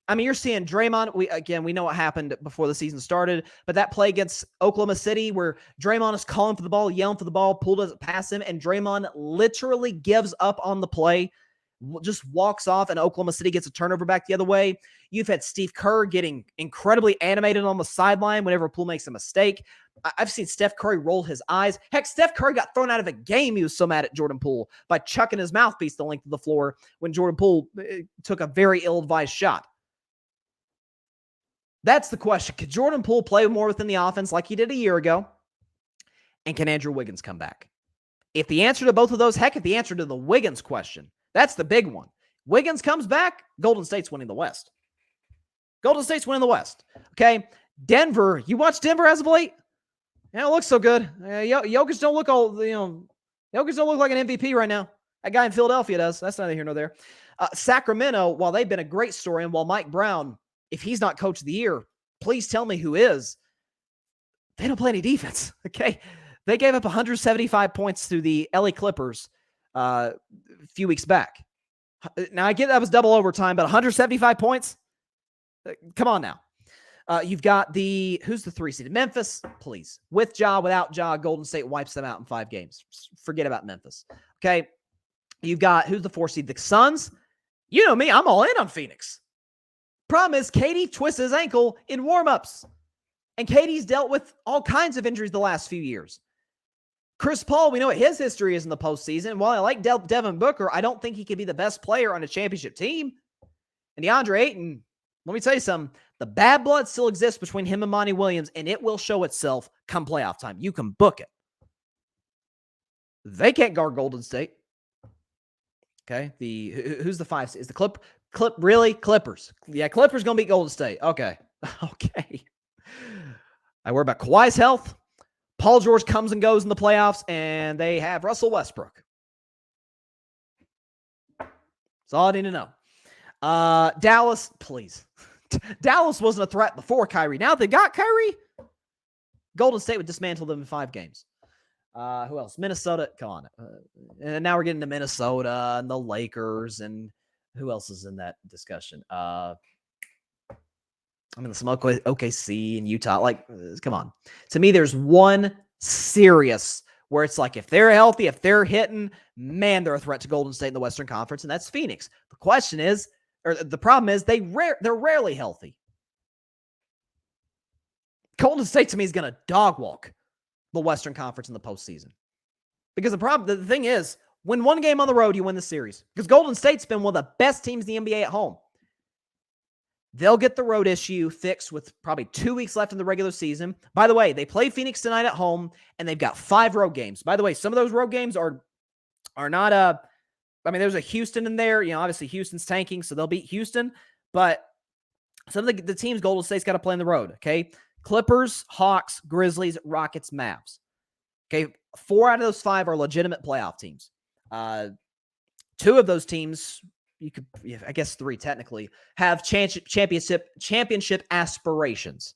I mean, you're seeing Draymond. We know what happened before the season started, but that play against Oklahoma City where Draymond is calling for the ball, yelling for the ball, Poole doesn't pass him, and Draymond literally gives up on the play, just walks off, and Oklahoma City gets a turnover back the other way. You've had Steve Kerr getting incredibly animated on the sideline whenever Poole makes a mistake. I've seen Steph Curry roll his eyes. Heck, Steph Curry got thrown out of a game. He was so mad at Jordan Poole by chucking his mouthpiece the length of the floor when Jordan Poole took a very ill-advised shot. That's the question. Could Jordan Poole play more within the offense like he did a year ago? And can Andrew Wiggins come back? If the answer to both of those, if the answer to the Wiggins question, that's the big one. Wiggins comes back, Golden State's winning the West. Golden State's winning the West. Okay? Denver, you watch Denver as of late? Yeah, it looks so good. Jokic don't look Jokic don't look like an MVP right now. That guy in Philadelphia does. That's neither here nor there. Sacramento, while they've been a great story, and while Mike Brown, if he's not coach of the year, please tell me who is. They don't play any defense. Okay? They gave up 175 points to the LA Clippers a few weeks back. Now, I get that was double overtime, but 175 points? Come on now. You've got who's the 3 seed? Memphis, please. With Ja, without Ja, Golden State wipes them out in 5 games. Forget about Memphis. Okay. You've got, who's the 4 seed? The Suns. You know me, I'm all in on Phoenix. Problem is, KD twists his ankle in warmups. And KD's dealt with all kinds of injuries the last few years. Chris Paul, we know what his history is in the postseason. While I like Devin Booker, I don't think he could be the best player on a championship team. And DeAndre Ayton, let me tell you something. The bad blood still exists between him and Monty Williams, and it will show itself come playoff time. You can book it. They can't guard Golden State. Okay. Who's the 5 seed? Is the really? Clippers. Yeah, Clippers going to beat Golden State. Okay. Okay. I worry about Kawhi's health. Paul George comes and goes in the playoffs, and they have Russell Westbrook. That's all I need to know. Dallas, please. Dallas wasn't a threat before Kyrie. Now they got Kyrie. Golden State would dismantle them in 5 games. Who else? Minnesota. Come on. And now we're getting to Minnesota and the Lakers and who else is in that discussion? Some OKC and Utah. Like, come on. To me, there's one serious where it's like if they're healthy, if they're hitting, man, they're a threat to Golden State in the Western Conference, and that's Phoenix. The question is, or the problem is, they're rarely healthy. Golden State, to me, is going to dog walk the Western Conference in the postseason. Because the thing is, win one game on the road, you win the series. Because Golden State's been one of the best teams in the NBA at home. They'll get the road issue fixed with probably 2 weeks left in the regular season. By the way, they play Phoenix tonight at home, and they've got 5 road games. By the way, some of those road games are not there's a Houston in there. Obviously Houston's tanking, so they'll beat Houston. But some of the teams Golden State's got to play on the road, okay? Clippers, Hawks, Grizzlies, Rockets, Mavs. Okay, 4 out of those 5 are legitimate playoff teams. 2 of those teams, I guess 3 technically, have championship aspirations.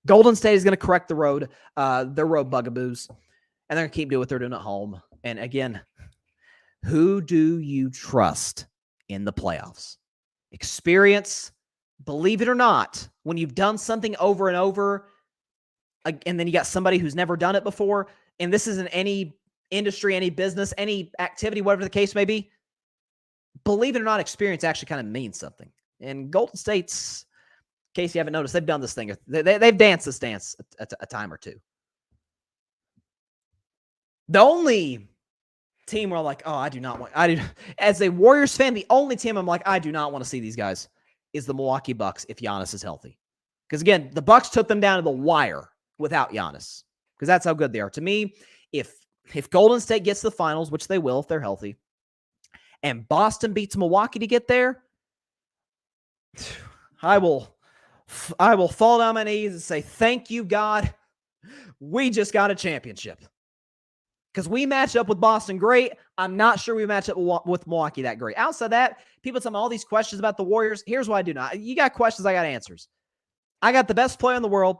Golden State is going to correct their road bugaboos, and they're going to keep doing what they're doing at home. And again, who do you trust in the playoffs? Experience, believe it or not, when you've done something over and over, and then you got somebody who's never done it before, and this isn't any industry, any business, any activity, whatever the case may be, believe it or not, experience actually kind of means something. And Golden State's, in case you haven't noticed, they've done this thing. They've danced this dance a time or two. The only team where I'm like, as a Warriors fan, the only team I'm like, I do not want to see these guys is the Milwaukee Bucks if Giannis is healthy. Because again, the Bucks took them down to the wire without Giannis. Because that's how good they are. To me, if Golden State gets to the finals, which they will if they're healthy, and Boston beats Milwaukee to get there, I will fall down my knees and say, thank you, God. We just got a championship. Because we match up with Boston great. I'm not sure we match up with Milwaukee that great. Outside that, people tell me all these questions about the Warriors. Here's what I do not. You got questions, I got answers. I got the best player in the world.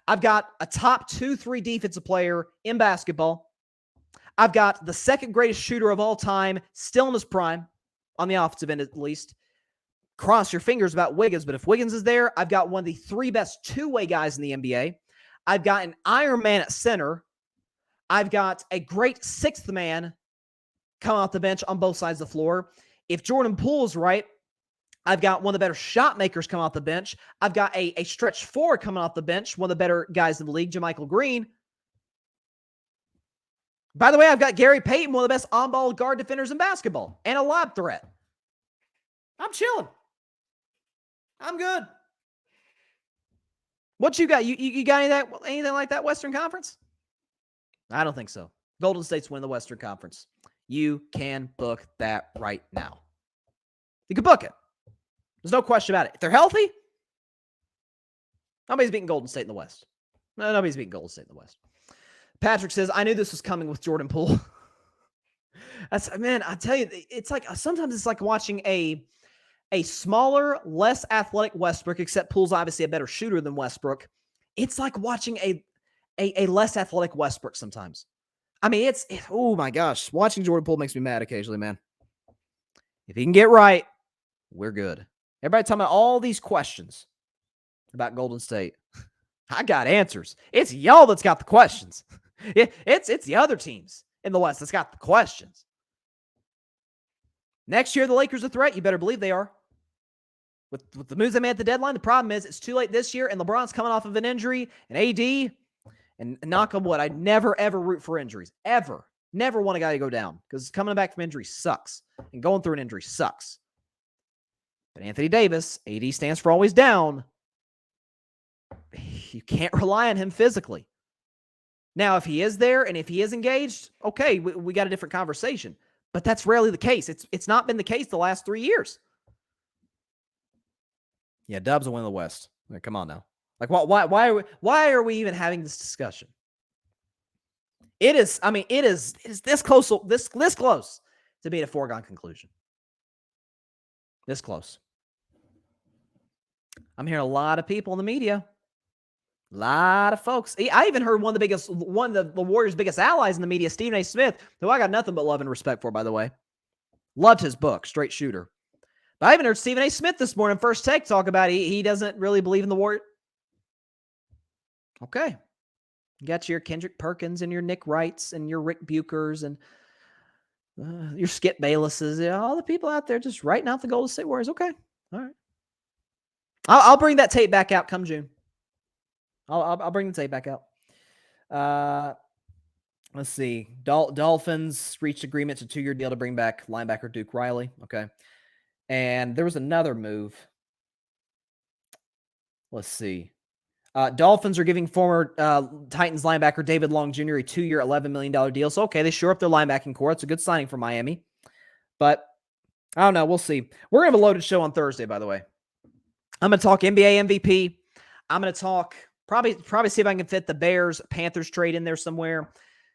I've got a top 2-3 defensive player in basketball. I've got the second greatest shooter of all time, still in his prime, on the offensive end at least. Cross your fingers about Wiggins, but if Wiggins is there, I've got one of the 3 best two-way guys in the NBA. I've got an Iron Man at center. I've got a great 6th man come off the bench on both sides of the floor. If Jordan Poole is right, I've got one of the better shot makers come off the bench. I've got a stretch 4 coming off the bench, one of the better guys in the league, JaMychal Green. By the way, I've got Gary Payton, one of the best on-ball guard defenders in basketball, and a lob threat. I'm chilling. I'm good. What you got? You got anything like that Western Conference? I don't think so. Golden State's winning the Western Conference. You can book that right now. You can book it. There's no question about it. If they're healthy, nobody's beating Golden State in the West. No, nobody's beating Golden State in the West. Patrick says, I knew this was coming with Jordan Poole. Man, I tell you, it's like, sometimes it's like watching a smaller, less athletic Westbrook, except Poole's obviously a better shooter than Westbrook. It's like watching a less athletic Westbrook sometimes. I mean, oh my gosh, watching Jordan Poole makes me mad occasionally, man. If he can get right, we're good. Everybody talking about all these questions about Golden State. I got answers. It's y'all that's got the questions. It's the other teams in the West that's got the questions. Next year, the Lakers are a threat. You better believe they are. With the moves they made at the deadline, the problem is it's too late this year, and LeBron's coming off of an injury, and AD, and knock on wood, I never, ever root for injuries. Ever. Never want a guy to go down, because coming back from injury sucks, and going through an injury sucks. But Anthony Davis, AD stands for always down. You can't rely on him physically. Now, if he is there and if he is engaged, okay, we got a different conversation. But that's rarely the case. It's not been the case the last 3 years. Yeah, Dubs will win the West. Come on now. Like, why are we even having this discussion? It is this close to being a foregone conclusion. This close. I'm hearing a lot of people in the media. A lot of folks. I even heard one of the Warriors' biggest allies in the media, Stephen A. Smith, who I got nothing but love and respect for, by the way. Loved his book, Straight Shooter. But I even heard Stephen A. Smith this morning, First Take, talk about he doesn't really believe in the Warriors. Okay. You got your Kendrick Perkins and your Nick Wrights and your Rick Buchers and your Skip Baylesses, all the people out there just writing out the Golden State Warriors. Okay. All right. I'll bring that tape back out come June. I'll bring the tape back out. Let's see. Dolphins reached agreement to 2-year deal to bring back linebacker Duke Riley. Okay. And there was another move. Let's see. Dolphins are giving former Titans linebacker David Long Jr. a 2-year, $11 million deal. So, okay, they shore up their linebacking core. It's a good signing for Miami. But, I don't know. We'll see. We're going to have a loaded show on Thursday, by the way. I'm going to talk NBA MVP. I'm going to talk, probably see if I can fit the Bears-Panthers trade in there somewhere.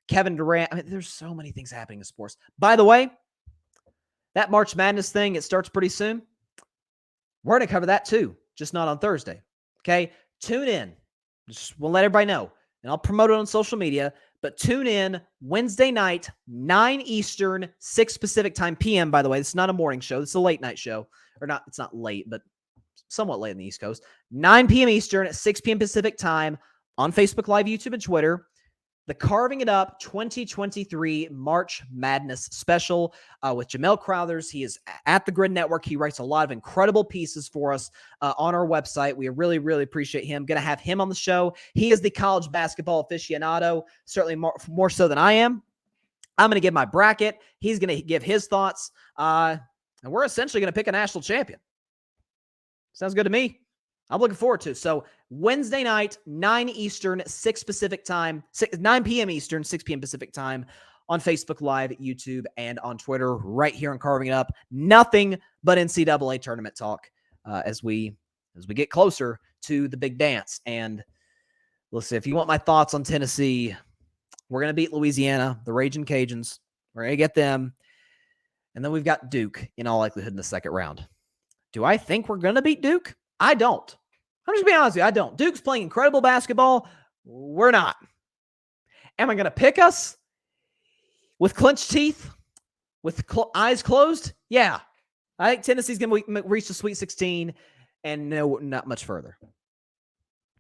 Kevin Durant. I mean, there's so many things happening in sports. By the way, that March Madness thing, it starts pretty soon. We're going to cover that too, just not on Thursday. Okay? Tune in. We'll let everybody know. And I'll promote it on social media. But tune in Wednesday night, 9 Eastern, 6 Pacific time PM, by the way. This is not a morning show. This is a late night show. Or not, it's not late, but somewhat late on the East Coast. 9 p.m. Eastern at 6 p.m. Pacific time on Facebook Live, YouTube, and Twitter. The Carving It Up 2023 March Madness special with Jamel Crowthers. He is at the Grid Network. He writes a lot of incredible pieces for us on our website. We really, really appreciate him. Going to have him on the show. He is the college basketball aficionado, certainly more so than I am. I'm going to give my bracket. He's going to give his thoughts. And we're essentially going to pick a national champion. Sounds good to me. I'm looking forward to it. So Wednesday night, 9 Eastern, 6 Pacific time, 9 p.m. Eastern, 6 p.m. Pacific time on Facebook Live, YouTube, and on Twitter, right here on Carving It Up. Nothing but NCAA tournament talk as we get closer to the big dance. And listen, if you want my thoughts on Tennessee, we're going to beat Louisiana, the Raging Cajuns. We're going to get them. And then we've got Duke in all likelihood in the second round. Do I think we're going to beat Duke? I don't. I'm just being honest with you. I don't. Duke's playing incredible basketball. We're not. Am I going to pick us with clenched teeth, with eyes closed? Yeah. I think Tennessee's going to reach the Sweet 16 and no, not much further.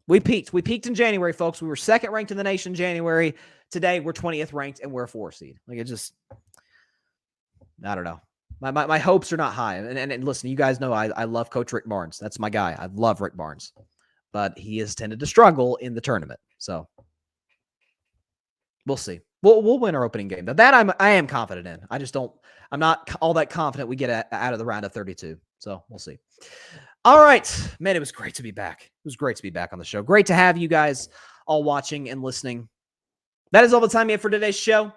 We peaked. We peaked in January, folks. We were second ranked in the nation in January. Today, we're 20th ranked and we're a 4 seed. Like, it just, I don't know. My hopes are not high. And listen, you guys know I love Coach Rick Barnes. That's my guy. I love Rick Barnes. But he has tended to struggle in the tournament. So we'll see. We'll win our opening game. That I am confident in. I'm not all that confident we get out of the round of 32. So we'll see. All right. Man, it was great to be back. It was great to be back on the show. Great to have you guys all watching and listening. That is all the time we have for today's show.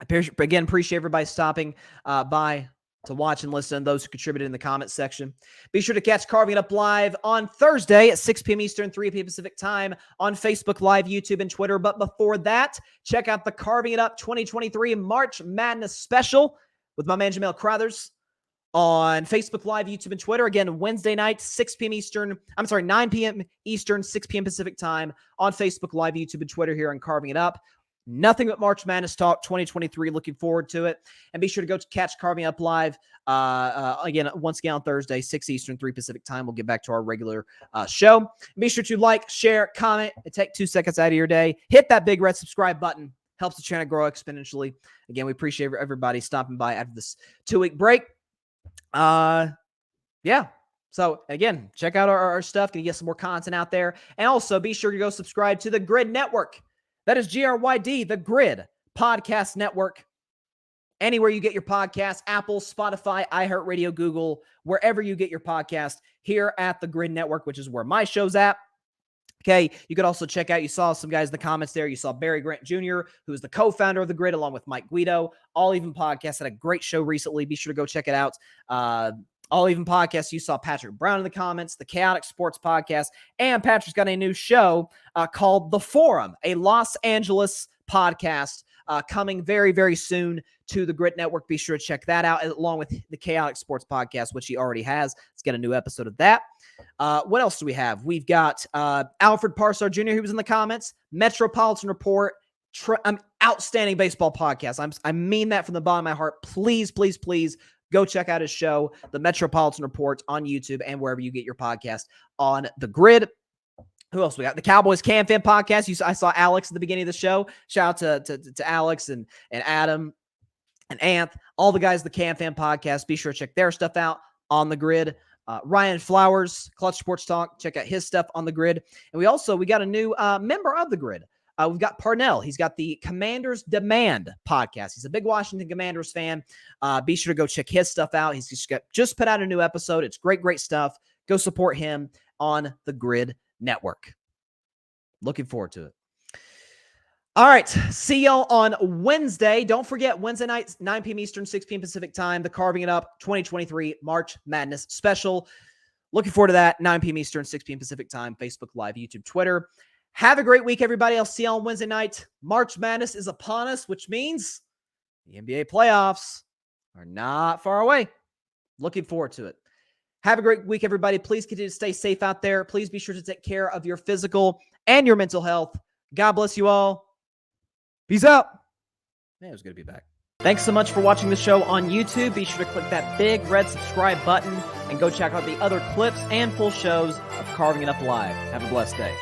Again, appreciate everybody stopping by to watch and listen, those who contributed in the comments section. Be sure to catch Carving It Up Live on Thursday at 6 p.m. Eastern, 3 p.m. Pacific time on Facebook Live, YouTube, and Twitter. But before that, check out the Carving It Up 2023 March Madness special with my man Jamel Crowthers on Facebook Live, YouTube, and Twitter. Again, Wednesday night, 6 p.m. Eastern. 9 p.m. Eastern, 6 p.m. Pacific time on Facebook Live, YouTube, and Twitter here on Carving It Up. Nothing but March Madness talk 2023. Looking forward to it. And be sure to go catch Carving Up Live once again on Thursday, 6 Eastern, 3 Pacific time. We'll get back to our regular show. And be sure to like, share, comment, and take 2 seconds out of your day. Hit that big red subscribe button. Helps the channel grow exponentially. Again, we appreciate everybody stopping by after this 2-week break. Yeah. So again, check out our stuff. Gonna get some more content out there. And also be sure to go subscribe to the Grid Network. That is GRYD, the Grid Podcast Network. Anywhere you get your podcast, Apple, Spotify, iHeartRadio, Google, wherever you get your podcast, here at the Grid Network, which is where my show's at. Okay, you could also check out, you saw some guys in the comments there. You saw Barry Grant Jr., who is the co-founder of the Grid, along with Mike Guido. All Even Podcast had a great show recently. Be sure to go check it out. All Even Podcast, you saw Patrick Brown in the comments, the Chaotic Sports Podcast, and Patrick's got a new show called The Forum, a Los Angeles podcast coming very, very soon to the Grit Network. Be sure to check that out, along with the Chaotic Sports Podcast, which he already has. Let's get a new episode of that. What else do we have? We've got Alfred Parsar Jr., who was in the comments, Metropolitan Report, outstanding baseball podcast. I mean that from the bottom of my heart. Please, please, please go check out his show, The Metropolitan Report, on YouTube and wherever you get your podcast on the Grid. Who else we got? The Cowboys Can Fan Podcast. I saw Alex at the beginning of the show. Shout out to Alex and Adam and Anth, all the guys at the Can Fan Podcast. Be sure to check their stuff out on the Grid. Ryan Flowers, Clutch Sports Talk. Check out his stuff on the Grid. And we got a new member of the Grid. We've got Parnell. He's got the Commanders Demand podcast. He's a big Washington Commanders fan. Be sure to go check his stuff out. He's just put out a new episode. It's great, great stuff. Go support him on the Grid Network. Looking forward to it. All right. See y'all on Wednesday. Don't forget, Wednesday night, 9 p.m. Eastern, 6 p.m. Pacific time, the Carving It Up 2023 March Madness special. Looking forward to that. 9 p.m. Eastern, 6 p.m. Pacific time, Facebook Live, YouTube, Twitter. Have a great week, everybody. I'll see you on Wednesday night. March Madness is upon us, which means the NBA playoffs are not far away. Looking forward to it. Have a great week, everybody. Please continue to stay safe out there. Please be sure to take care of your physical and your mental health. God bless you all. Peace out. Man, it was good to be back. Thanks so much for watching the show on YouTube. Be sure to click that big red subscribe button and go check out the other clips and full shows of Carving It Up Live. Have a blessed day.